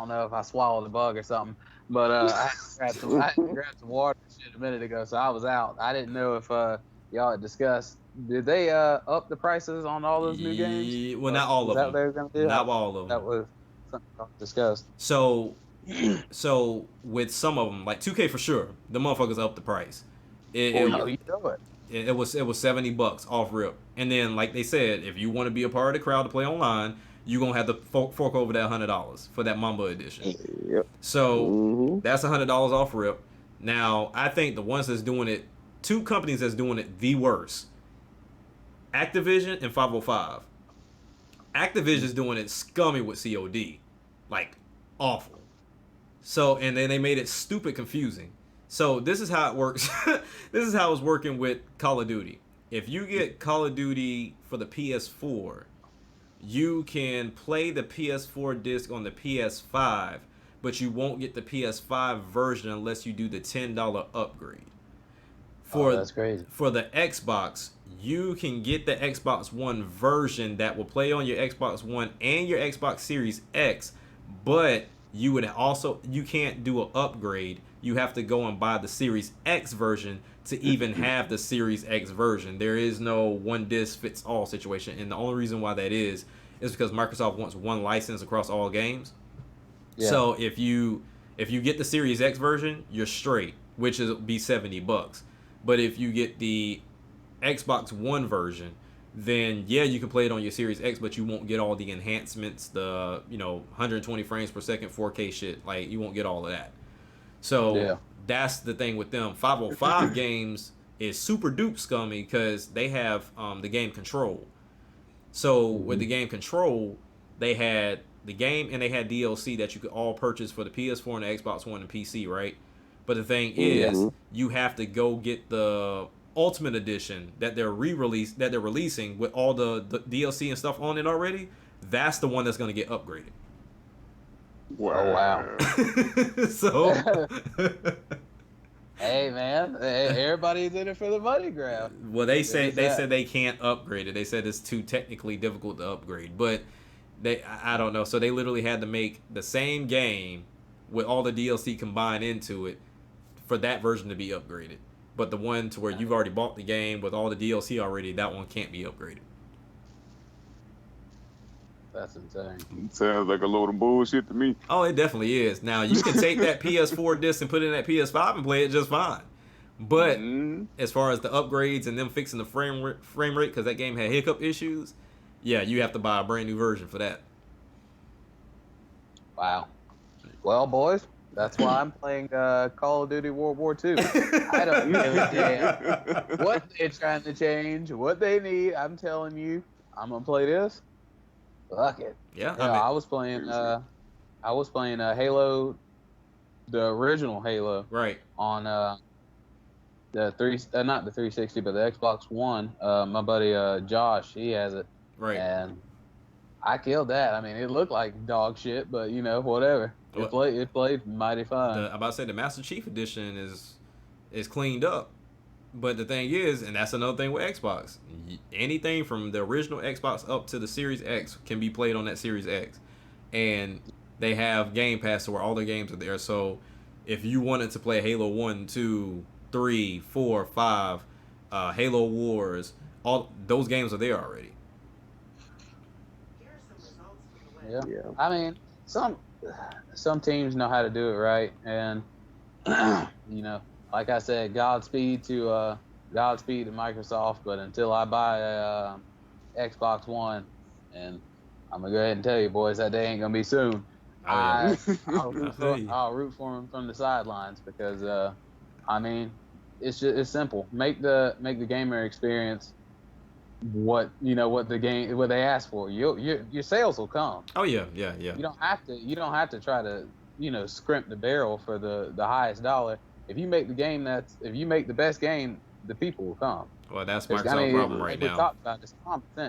know if I swallowed a bug or something, but I had to grab some water and shit a minute ago, so I was out. I didn't know if y'all had discussed. Did they up the prices on all those new games? Well, not all of them. They were gonna do? Not all of them. That was something y'all discussed. So with some of them, like 2K for sure, the motherfuckers up the price. You know it. It was $70 off rip, and then like they said, if you want to be a part of the crowd to play online, you're gonna have to fork over that $100 for that Mamba edition. Yep. So that's $100 off rip. Now I think the ones that's doing it, two companies that's doing it the worst, Activision and 505. Activision's doing it scummy with COD, like awful. So and then they made it stupid confusing. So this is how it works. This is how it's working with Call of Duty. If you get Call of Duty for the PS4, you can play the PS4 disc on the PS5, but you won't get the PS5 version unless you do the $10 upgrade. That's crazy. For the Xbox, you can get the Xbox One version that will play on your Xbox One and your Xbox Series X, but you can't do an upgrade. You have to go and buy the Series X version to even have the Series X version. There is no one disc fits all situation, and the only reason why that is because Microsoft wants one license across all games. Yeah. So if you get the Series X version, you're straight, which is be $70. But if you get the Xbox One version, then yeah, you can play it on your Series X, but you won't get all the enhancements, the 120 frames per second 4K shit. Like you won't get all of that. So that's the thing with them. 505 games is super dupe scummy because they have the game Control. So with the game Control, they had the game and they had DLC that you could all purchase for the PS4 and the Xbox One and PC, right? But the thing is, you have to go get the Ultimate Edition that they're releasing with all the DLC and stuff on it already. that's the one that's going to get upgraded. Oh, wow. So, Hey, man, everybody's in it for the money grab. well, they said they can't upgrade it. They said it's too technically difficult to upgrade, but I don't know. So they literally had to make the same game with all the DLC combined into it for that version to be upgraded. But the one to where you've already bought the game with all the DLC already, that one can't be upgraded. That's insane. Sounds like a load of bullshit to me. Oh, it definitely is. Now, you can take that PS4 disc and put it in that PS5 and play it just fine. But as far as the upgrades and them fixing the frame rate, because that game had hiccup issues, yeah, you have to buy a brand new version for that. Wow. Well, boys, that's why I'm playing Call of Duty World War II. I don't give a damn what they're trying to change, what they need. I'm telling you, I'm gonna play this. Fuck it. Yeah, I was playing Halo, the original Halo, right on not the 360, but the Xbox One. My buddy Josh, he has it, right. and I killed that. I mean, it looked like dog shit, but whatever. It played mighty fine. I'm about to say the Master Chief Edition is cleaned up. But the thing is, and that's another thing with Xbox, anything from the original Xbox up to the Series X can be played on that Series X. And they have Game Pass where all the games are there. So if you wanted to play Halo 1, 2, 3, 4, 5, Halo Wars, all those games are there already. Yeah. I mean, some teams know how to do it right, and like I said, Godspeed to Microsoft. But until I buy a Xbox One, and I'm gonna go ahead and tell you, boys, that day ain't gonna be soon. I'll root for them from the sidelines because I mean, it's simple. Make the gamer experience what they ask for. Your sales will come. Oh yeah. You don't have to try to scrimp the barrel for the highest dollar. If you make the best game, the people will come. Well, that's Microsoft's problem right now. We talked about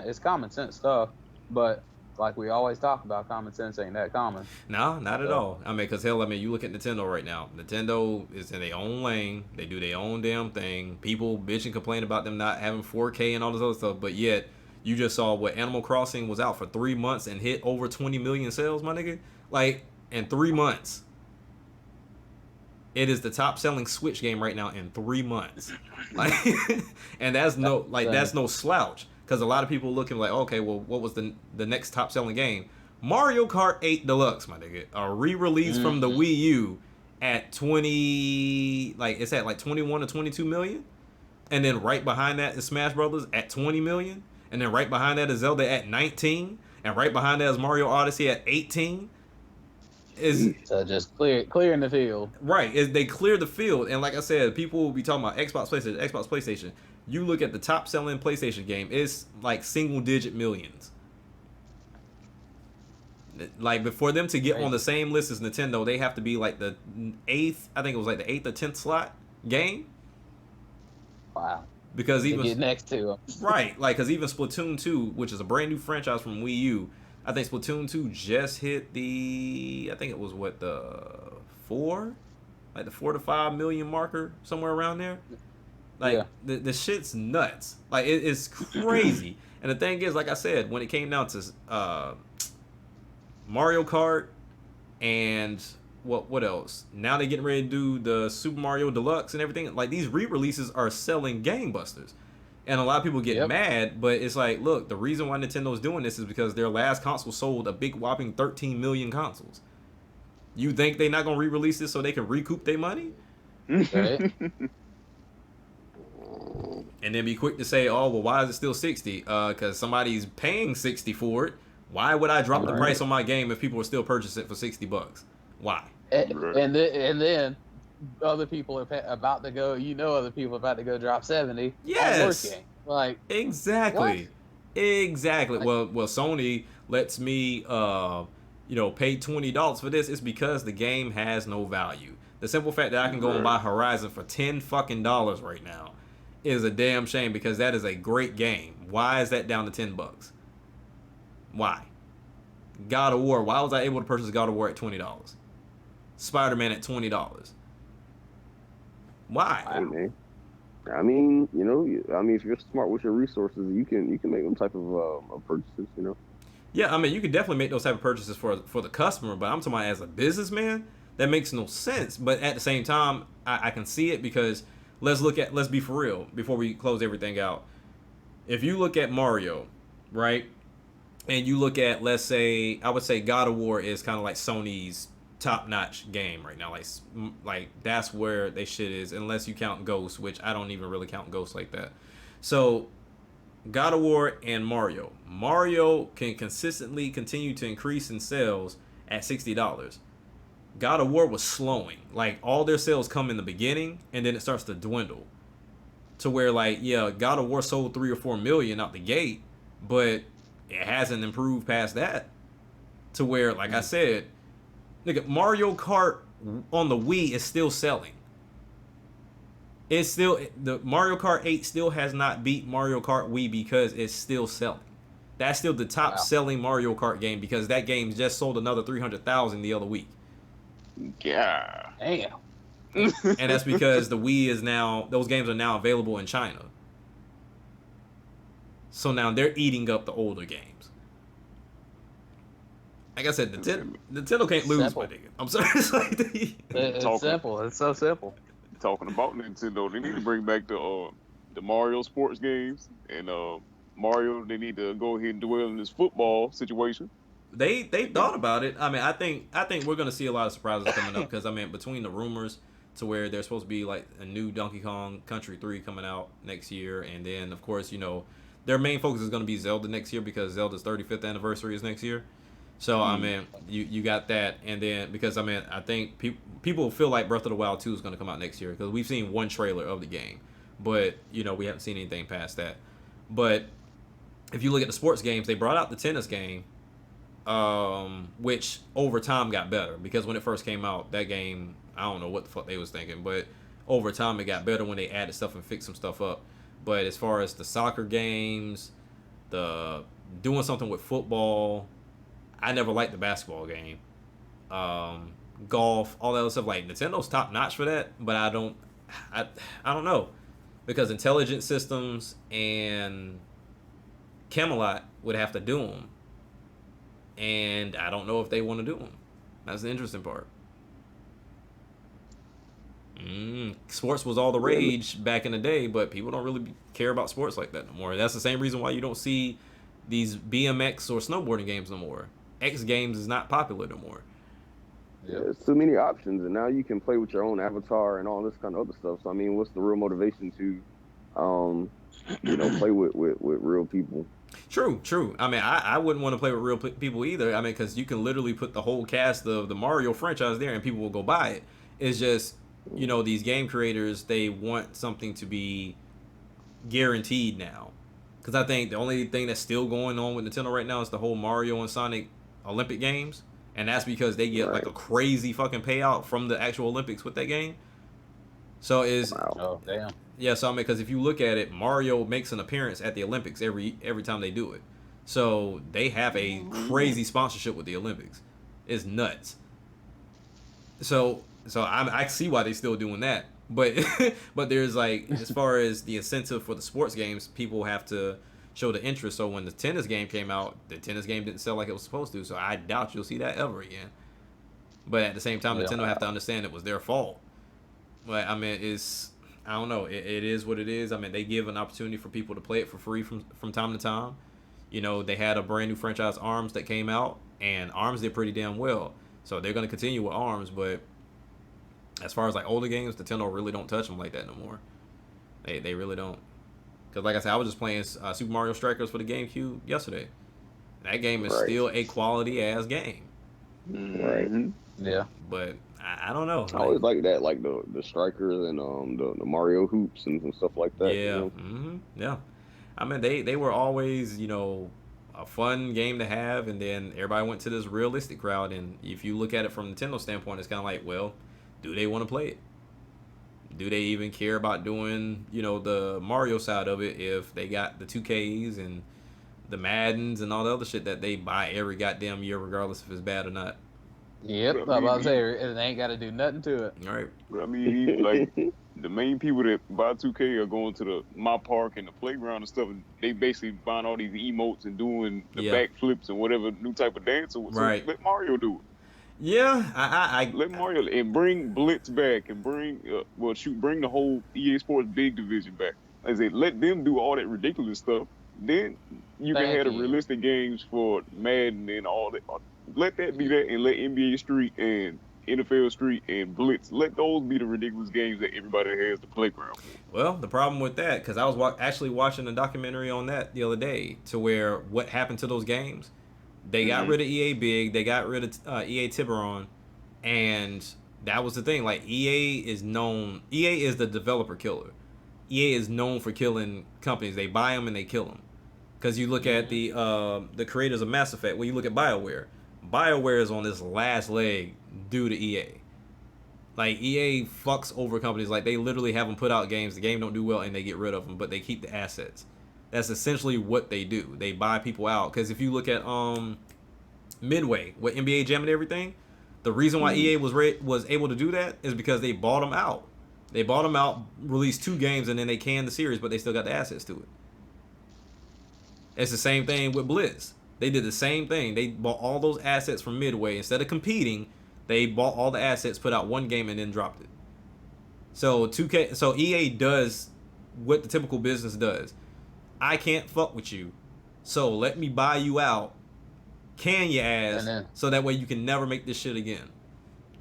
it's common sense stuff, but like we always talk about, common sense ain't that common. No, not at all. I mean, because hell, you look at Nintendo right now. Nintendo is in their own lane. They do their own damn thing. People bitch and complain about them not having 4K and all this other stuff, but yet you just saw what Animal Crossing was out for 3 months and hit over 20 million sales, my nigga. Like, in 3 months. It is the top selling Switch game right now in 3 months. Like, and that's no slouch. Because a lot of people looking like, okay, well, what was the next top selling game? Mario Kart 8 Deluxe, my nigga. A re-release from the Wii U at 21 or 22 million. And then right behind that is Smash Brothers at 20 million. And then right behind that is Zelda at 19. And right behind that is Mario Odyssey at 18. So just clearing the field. Right. They clear the field. And like I said, people will be talking about Xbox, PlayStation. You look at the top selling PlayStation game, it's like single digit millions. Like, before them to get on the same list as Nintendo, they have to be like the 8th, I think it was like the 8th or 10th slot game. Wow. Because even get next to them. Right. Like, because even Splatoon 2, which is a brand new franchise from Wii U, I think Splatoon 2 just hit I think it was the 4 to 5 million marker, somewhere around there. Like, the shit's nuts. Like, it's crazy. And the thing is, like I said, when it came down to Mario Kart and what else? Now they're getting ready to do the Super Mario Deluxe and everything. Like, these re-releases are selling gangbusters. And a lot of people get mad, but it's like, look, the reason why Nintendo's doing this is because their last console sold a big whopping 13 million consoles. You think they're not going to re-release this so they can recoup their money? Right. And then be quick to say, oh, well, why is it still 60? Because somebody's paying 60 for it. Why would I drop the price on my game if people are still purchasing it for $60? Why? And then other people are about to go. Other people are about to go drop 70. Yes. Like, exactly. What? Exactly. Well, Sony lets me, pay $20 for this. It's because the game has no value. The simple fact that I can go and buy Horizon for $10 right now is a damn shame, because that is a great game. Why is that down to $10? Why? God of War. Why was I able to purchase God of War at $20? Spider-Man at $20. Why? Hey, man. I mean, if you're smart with your resources, you can make them type of purchases. Yeah, I mean, you can definitely make those type of purchases for the customer, but I'm talking about as a businessman, that makes no sense. But at the same time, I can see it because let's be for real before we close everything out. If you look at Mario, right, and you look at, let's say, I would say God of War is kind of like Sony's top-notch game right now. Like that's where they shit is, unless you count Ghost, which I don't even really count Ghost like that. So God of War and Mario. Mario can consistently continue to increase in sales at $60. God of War was slowing. Like all their sales come in the beginning and then it starts to dwindle. To where like, yeah, God of War sold 3 or 4 million out the gate, but it hasn't improved past that. To where, like I said, nigga, Mario Kart on the Wii is still selling. It's still, the Mario Kart 8 still has not beat Mario Kart Wii because it's still selling. That's still the top selling Mario Kart game because that game just sold another 300,000 the other week. Yeah. Damn. And that's because the Wii is now, those games are now available in China. So now they're eating up the older games. Like I said, Nintendo can't lose, Simple. my nigga. I'm sorry. It's like It's simple. It's so simple. Talking about Nintendo, they need to bring back the Mario sports games and Mario. They need to go ahead and dwell in this football situation. They thought about it. I mean, I think we're gonna see a lot of surprises coming up because I mean, between the rumors to where there's supposed to be like a new Donkey Kong Country 3 coming out next year, and then of course their main focus is gonna be Zelda next year because Zelda's 35th anniversary is next year. So I mean, you got that, and then because I mean, I think people feel like Breath of the Wild 2 is going to come out next year because we've seen one trailer of the game, but we haven't seen anything past that. But if you look at the sports games, they brought out the tennis game, which over time got better because when it first came out, that game, I don't know what the fuck they was thinking, but over time it got better when they added stuff and fixed some stuff up. But as far as the soccer games, the doing something with football, I never liked the basketball game. Golf, all that other stuff. Like Nintendo's top notch for that, but I don't know because Intelligent Systems and Camelot would have to do them, and I don't know if they want to do them. That's the interesting part. Sports was all the rage back in the day, but people don't really care about sports like that no more. That's the same reason why you don't see these BMX or snowboarding games no more. X Games is not popular no more. Yeah, there's too many options, and now you can play with your own avatar and all this kind of other stuff. So I mean, what's the real motivation to, play with real people? True. I mean, I wouldn't want to play with real people either. I mean, because you can literally put the whole cast of the Mario franchise there, and people will go buy it. It's just, these game creators, they want something to be guaranteed now. Because I think the only thing that's still going on with Nintendo right now is the whole Mario and Sonic Olympic games. And that's because they get like a crazy fucking payout from the actual Olympics with that game. So Oh, damn. Yeah, so I mean, because if you look at it, Mario makes an appearance at the Olympics every time they do it. So they have a crazy sponsorship with the Olympics. It's nuts. So I see why they're still doing that. But but there's like, as far as the incentive for the sports games, people have to show the interest. So when the tennis game came out, the tennis game didn't sell like it was supposed to. So I doubt you'll see that ever again. But at the same time, Nintendo have to understand it was their fault. But I mean, I don't know. It is what it is. I mean, they give an opportunity for people to play it for free from time to time. They had a brand new franchise, ARMS, that came out, and ARMS did pretty damn well. So they're going to continue with ARMS, but as far as like older games, Nintendo really don't touch them like that no more. They really don't. Because like I said, I was just playing Super Mario Strikers for the GameCube yesterday. That game is still a quality ass game. Right. Yeah. But I don't know. I always like that, like the strikers and the Mario hoops and stuff like that. Yeah. Yeah. I mean, they were always, a fun game to have, and then everybody went to this realistic crowd. And if you look at it from Nintendo standpoint, it's kind of like, well, do they want to play it? Do they even care about doing, the Mario side of it if they got the 2Ks and the Maddens and all the other shit that they buy every goddamn year, regardless if it's bad or not. Yep, But I I'm about to mean, say it ain't got to do nothing to it. All right. But I mean, like the main people that buy 2K are going to the my park and the playground and stuff, and they basically buying all these emotes and doing the Yeah. backflips and whatever new type of dance. So Right. let Mario do it. Yeah, Let Mario and bring Blitz back and bring bring the whole EA Sports big division back. I say let them do all that ridiculous stuff. Then you can Thank have the you. realistic games for Madden and all that. Let that be that, and let NBA Street and NFL Street and Blitz let those be the ridiculous games that everybody has the playground for. Well, the problem with that, because I was actually watching a documentary on that the other day, to where what happened to those games. They got rid of EA Big, they got rid of EA Tiburon, and that was the thing. Like EA is the developer killer. EA is known for killing companies. They buy them and they kill them. Because you look at the creators of Mass Effect. When you look at BioWare is on this last leg due to EA. Like EA fucks over companies. Like they literally have them put out games. The game don't do well and they get rid of them, but they keep the assets. That's essentially what they do. They buy people out. Because if you look at Midway with NBA Jam and everything, the reason why EA was able to do that is because they bought them out. They bought them out, released 2 games, and then they canned the series, but they still got the assets to it. It's the same thing with Blitz. They did the same thing. They bought all those assets from Midway. Instead of competing, they bought all the assets, put out 1 game, and then dropped it. So EA does what the typical business does. I can't fuck with you, so let me buy you out, can your ass, so that way you can never make this shit again.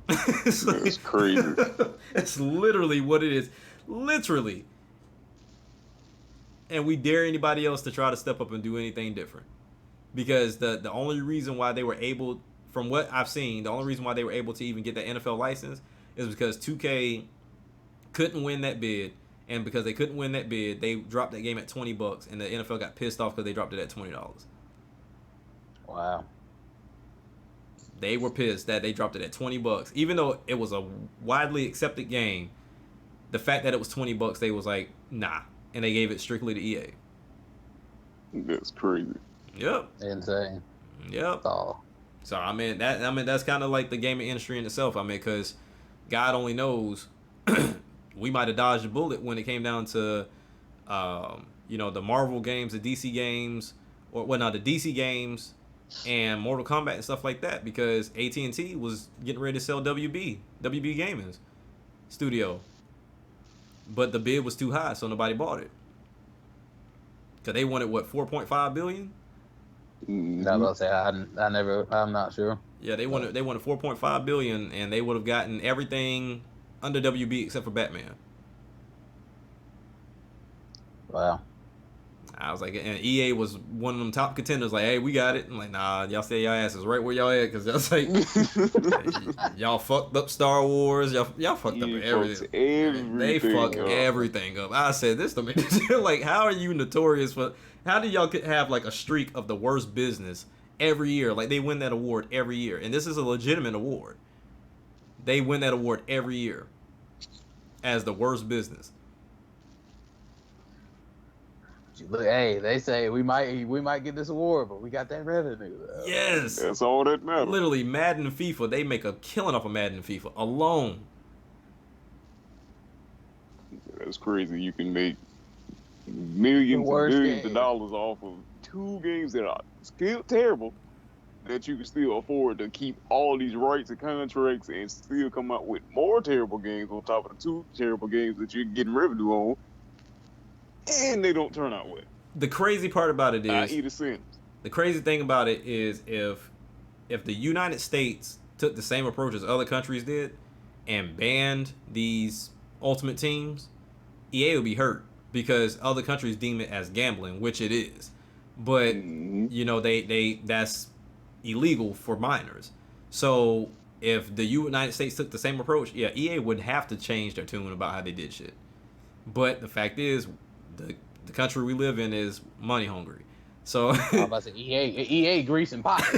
That's crazy. It's literally what it is. Literally. And we dare anybody else to try to step up and do anything different. Because the only reason why they were able, from what I've seen, the only reason why they were able to even get the NFL license is because 2K couldn't win that bid. And because they couldn't win that bid, they dropped that game at $20, and the NFL got pissed off because they dropped it at $20. Wow. They were pissed that they dropped it at $20, even though it was a widely accepted game. The fact that it was $20, they was like, nah, and they gave it strictly to EA. That's crazy. Yep. Insane. Yep. Oh. So that's kind of like the gaming industry in itself. I mean, because God only knows. We might have dodged a bullet when it came down to, the Marvel games, the DC games, the DC games, and Mortal Kombat and stuff like that, because AT&T was getting ready to sell WB Gaming's studio, but the bid was too high, so nobody bought it. Cause they wanted what, $4.5 billion? Mm-hmm. I was about to say I'm not sure. Yeah, they wanted $4.5 billion, and they would have gotten everything under WB except for Batman. Wow. I was like, and EA was one of them top contenders. Like, hey, we got it. I'm like, nah, y'all stay y'all asses right where y'all at, because y'all like, y'all fucked up Star Wars. Y'all fucked up everything. They fucked everything up. I said this to me. Like, how are you notorious for? How do y'all have like a streak of the worst business every year? Like, they win that award every year, and this is a legitimate award. They win that award every year as the worst business. Look, hey, they say we might get this award, but we got that revenue. Yes, that's all that matters. Literally, Madden and FIFA, they make a killing off of Madden and FIFA alone. That's crazy. You can make millions and billions of dollars off of 2 games that are still terrible, that you can still afford to keep all these rights and contracts and still come out with more terrible games on top of the 2 terrible games that you're getting revenue on, and they don't turn out well. The crazy part about it is, The Sims. The crazy thing about it is if the United States took the same approach as other countries did and banned these Ultimate Teams, EA would be hurt because other countries deem it as gambling, which it is. But they that's illegal for minors. So if the United States took the same approach, yeah, EA would have to change their tune about how they did shit. But the fact is, the country we live in is money hungry. So I'm about to say EA greasing pockets.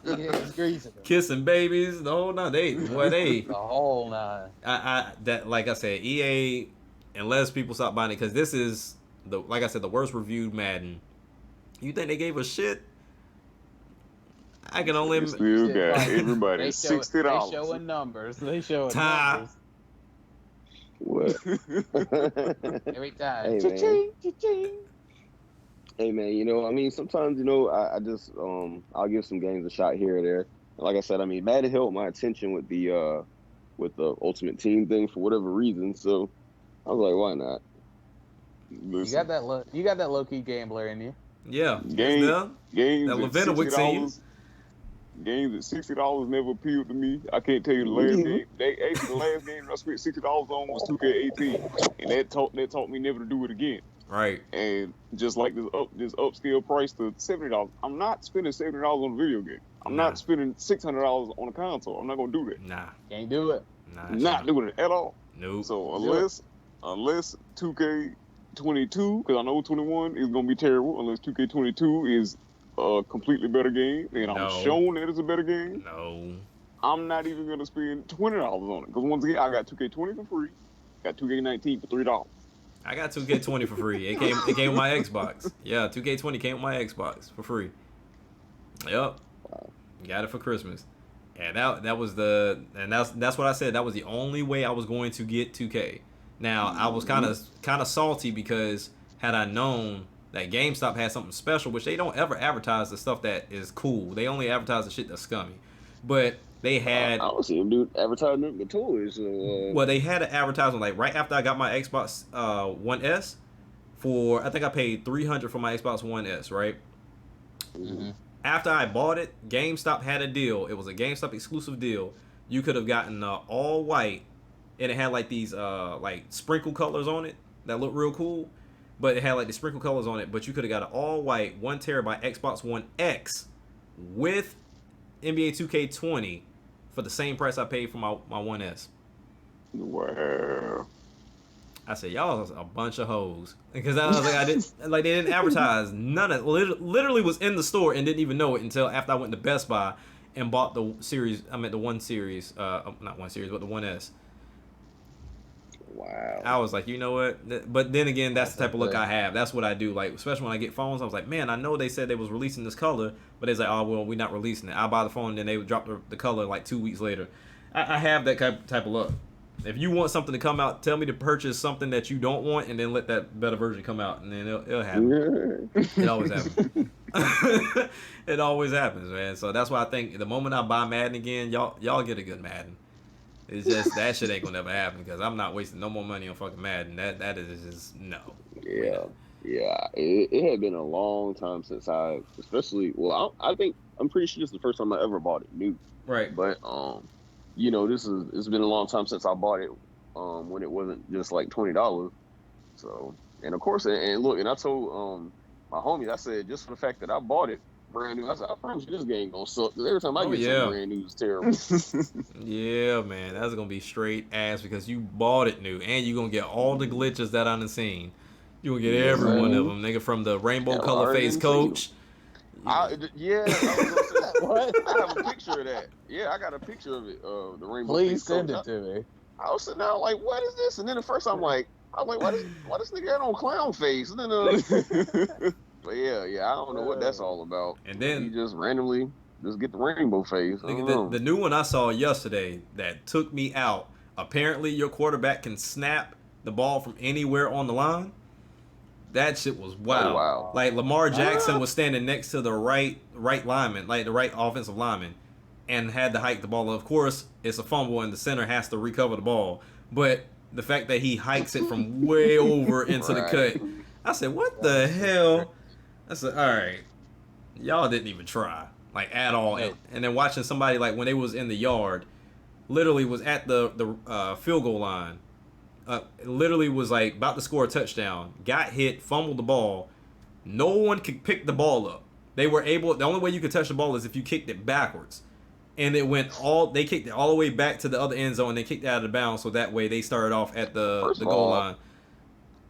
EA's greasing them. Kissing babies, the whole nine. The whole nine. Like I said, EA, unless people stop buying it, because this is the worst reviewed Madden You think they gave a shit? I can only They still Shit, got like, everybody They $60. showing numbers. They showing Ty. numbers What? every time. Hey, man. Cha-ching, cha-ching. Hey man, I mean, sometimes I just I'll give some games a shot here or there. Like I said, I mean, Madden held my attention with the Ultimate Team thing for whatever reason. So I was like, why not? You got that low key gambler in you. Yeah, it's Game, there. games That at Levinovic team. $60. Games at $60 never appealed to me. I can't tell you the last game. The last game I spent $60 on was 2K18, and that taught me never to do it again. Right. And just like this upscale price to $70, I'm not spending $70 on a video game. I'm Nah. not spending $600 on a console. I'm not gonna do that. Nah. Can't do it. Nah. Not doing it at all. Nope. So unless 2K22, because I know 21 is gonna be terrible. Unless 2K22 is a completely better game, and No. I'm shown that it's a better game, No. I'm not even gonna spend $20 on it. Because once again, I got 2K20 for free, got 2K19 for $3. I got 2K20 for free. It came with my Xbox. Yeah, 2K20 came with my Xbox for free. Yep. Got it for Christmas. And that's what I said. That was the only way I was going to get 2K. Now, I was kind of salty because had I known that GameStop had something special, which they don't ever advertise the stuff that is cool. They only advertise the shit that's scummy. But they had I don't see him do advertisement with toys. well, they had an advertisement like right after I got my Xbox One S for I think I paid $300 for my Xbox One S, right? Mm-hmm. After I bought it, GameStop had a deal. It was a GameStop exclusive deal. You could have gotten all white, and it had like these like sprinkle colors on it that looked real cool. But it had like the sprinkle colors on it. But you could have got an all white 1 terabyte Xbox One X with NBA 2K20 for the same price I paid for my One S. Wow. I said, y'all was a bunch of hoes. Because I was like, they didn't advertise. None of it. Literally was in the store and didn't even know it until after I went to Best Buy and bought the series. I meant the One Series. Not One Series, but the One S. Wow. I was like, you know what? But then again, that's the type of look I have. That's what I do. Like, especially when I get phones, I was like, man, I know they said they was releasing this color, but it's like, oh, well, we're not releasing it. I buy the phone, and then they would drop the color like 2 weeks later. I have that type of look. If you want something to come out, tell me to purchase something that you don't want, and then let that better version come out, and then it'll happen. It always happens. It always happens, man. So that's why I think the moment I buy Madden again, y'all get a good Madden. It's just that shit ain't gonna never happen because I'm not wasting no more money on fucking Madden. That is just no. Yeah. It had been a long time since I'm pretty sure this is the first time I ever bought it new. Right. But it's been a long time since I bought it when it wasn't just like $20. So, and of course, and look, and I told my homies, I said, just for the fact that I bought it brand new, I said, I promise you this game gonna suck. Because every time I get something brand new, it's terrible. Yeah, man, that's gonna be straight ass because you bought it new, and you gonna get all the glitches that I done seen. You gonna get every one of them, nigga, from the rainbow color face coach. I was gonna say, what? I have a picture of that. Yeah, I got a picture of it. The rainbow. Please face send coach. it to me. I was sitting there like, what is this? And then at first I was like, why this nigga got on clown face? And then but yeah, I don't know what that's all about. And then you just randomly just get the rainbow face. Nigga, the new one I saw yesterday that took me out. Apparently, your quarterback can snap the ball from anywhere on the line. That shit was wild. Oh, wow. Like Lamar Jackson was standing next to the right lineman, like the right offensive lineman, and had to hike the ball. Of course, it's a fumble and the center has to recover the ball. But the fact that he hikes it from way over into the cut, I said, what the hell? I said, all right, y'all didn't even try, like at all. And then watching somebody like when they was in the yard, literally was at the field goal line. Literally was like about to score a touchdown, got hit, fumbled the ball. No one could pick the ball up. They were able. The only way you could touch the ball is if you kicked it backwards, and it went they kicked it all the way back to the other end zone. And they kicked it out of bounds, so that way they started off at the goal line.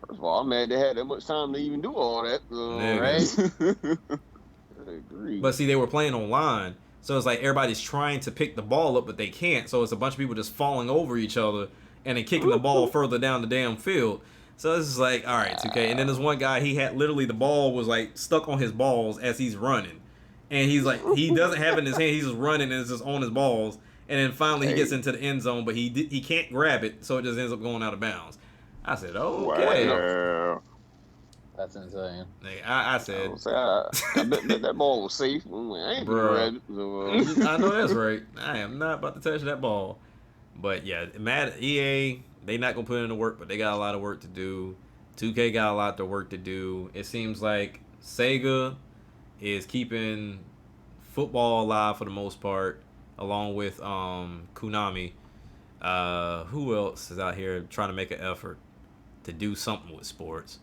First of all, I'm mad they had that much time to even do all that. Right? I agree. But see, they were playing online, so it's like everybody's trying to pick the ball up, but they can't. So it's a bunch of people just falling over each other and then kicking the ball further down the damn field. So it's just like, all right, 2K. And then there's one guy, he had literally the ball was like stuck on his balls as he's running. And he's like, he doesn't have it in his hand. He's just running and it's just on his balls. And then finally he gets into the end zone, but he can't grab it. So it just ends up going out of bounds. I said, okay. Wow. That's insane. I said, I bet that ball was safe. I ain't gonna grab it. So, I know that's right. I am not about to touch that ball. But yeah, EA, they not gonna put in the work, but they got a lot of work to do. 2K got a lot of work to do. It seems like Sega is keeping football alive for the most part, along with Konami. Who else is out here trying to make an effort to do something with sports?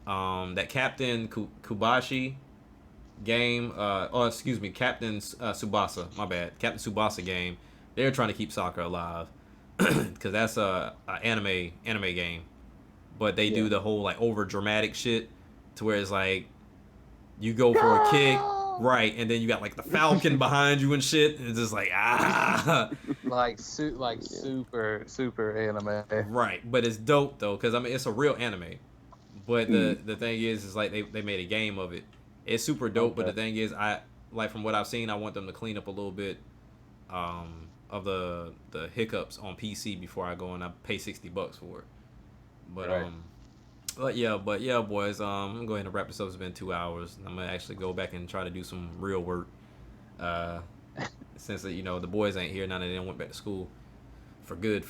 That Captain Kubashi game, Captain Tsubasa, my bad, Captain Tsubasa game. They're trying to keep soccer alive because that's a anime game, but they do the whole like over dramatic shit to where it's like you go for a kick, right, and then you got like the falcon behind you and shit, and it's just like like super anime. right. But it's dope though because I mean it's a real anime, but the thing is like they made a game of it. It's super dope, but the thing is I like from what I've seen, I want them to clean up a little bit of the hiccups on PC before I go and I pay $60 for it. But right. but yeah, boys. I'm gonna go ahead and wrap this up. It's been 2 hours. I'm gonna actually go back and try to do some real work. Since the boys ain't here now that they went back to school for good.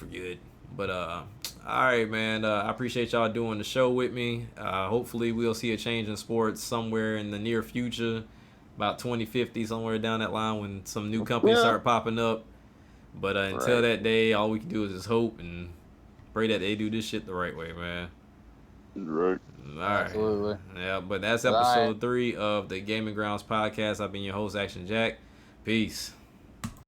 But all right, man. I appreciate y'all doing the show with me. Hopefully we'll see a change in sports somewhere in the near future, about 2050, somewhere down that line when some new companies start popping up. But until that day, all we can do is just hope and pray that they do this shit the right way, man. Right. All right. Absolutely. Yeah, but that's episode 3 of the Gaming Grounds podcast. I've been your host, Action Jack. Peace.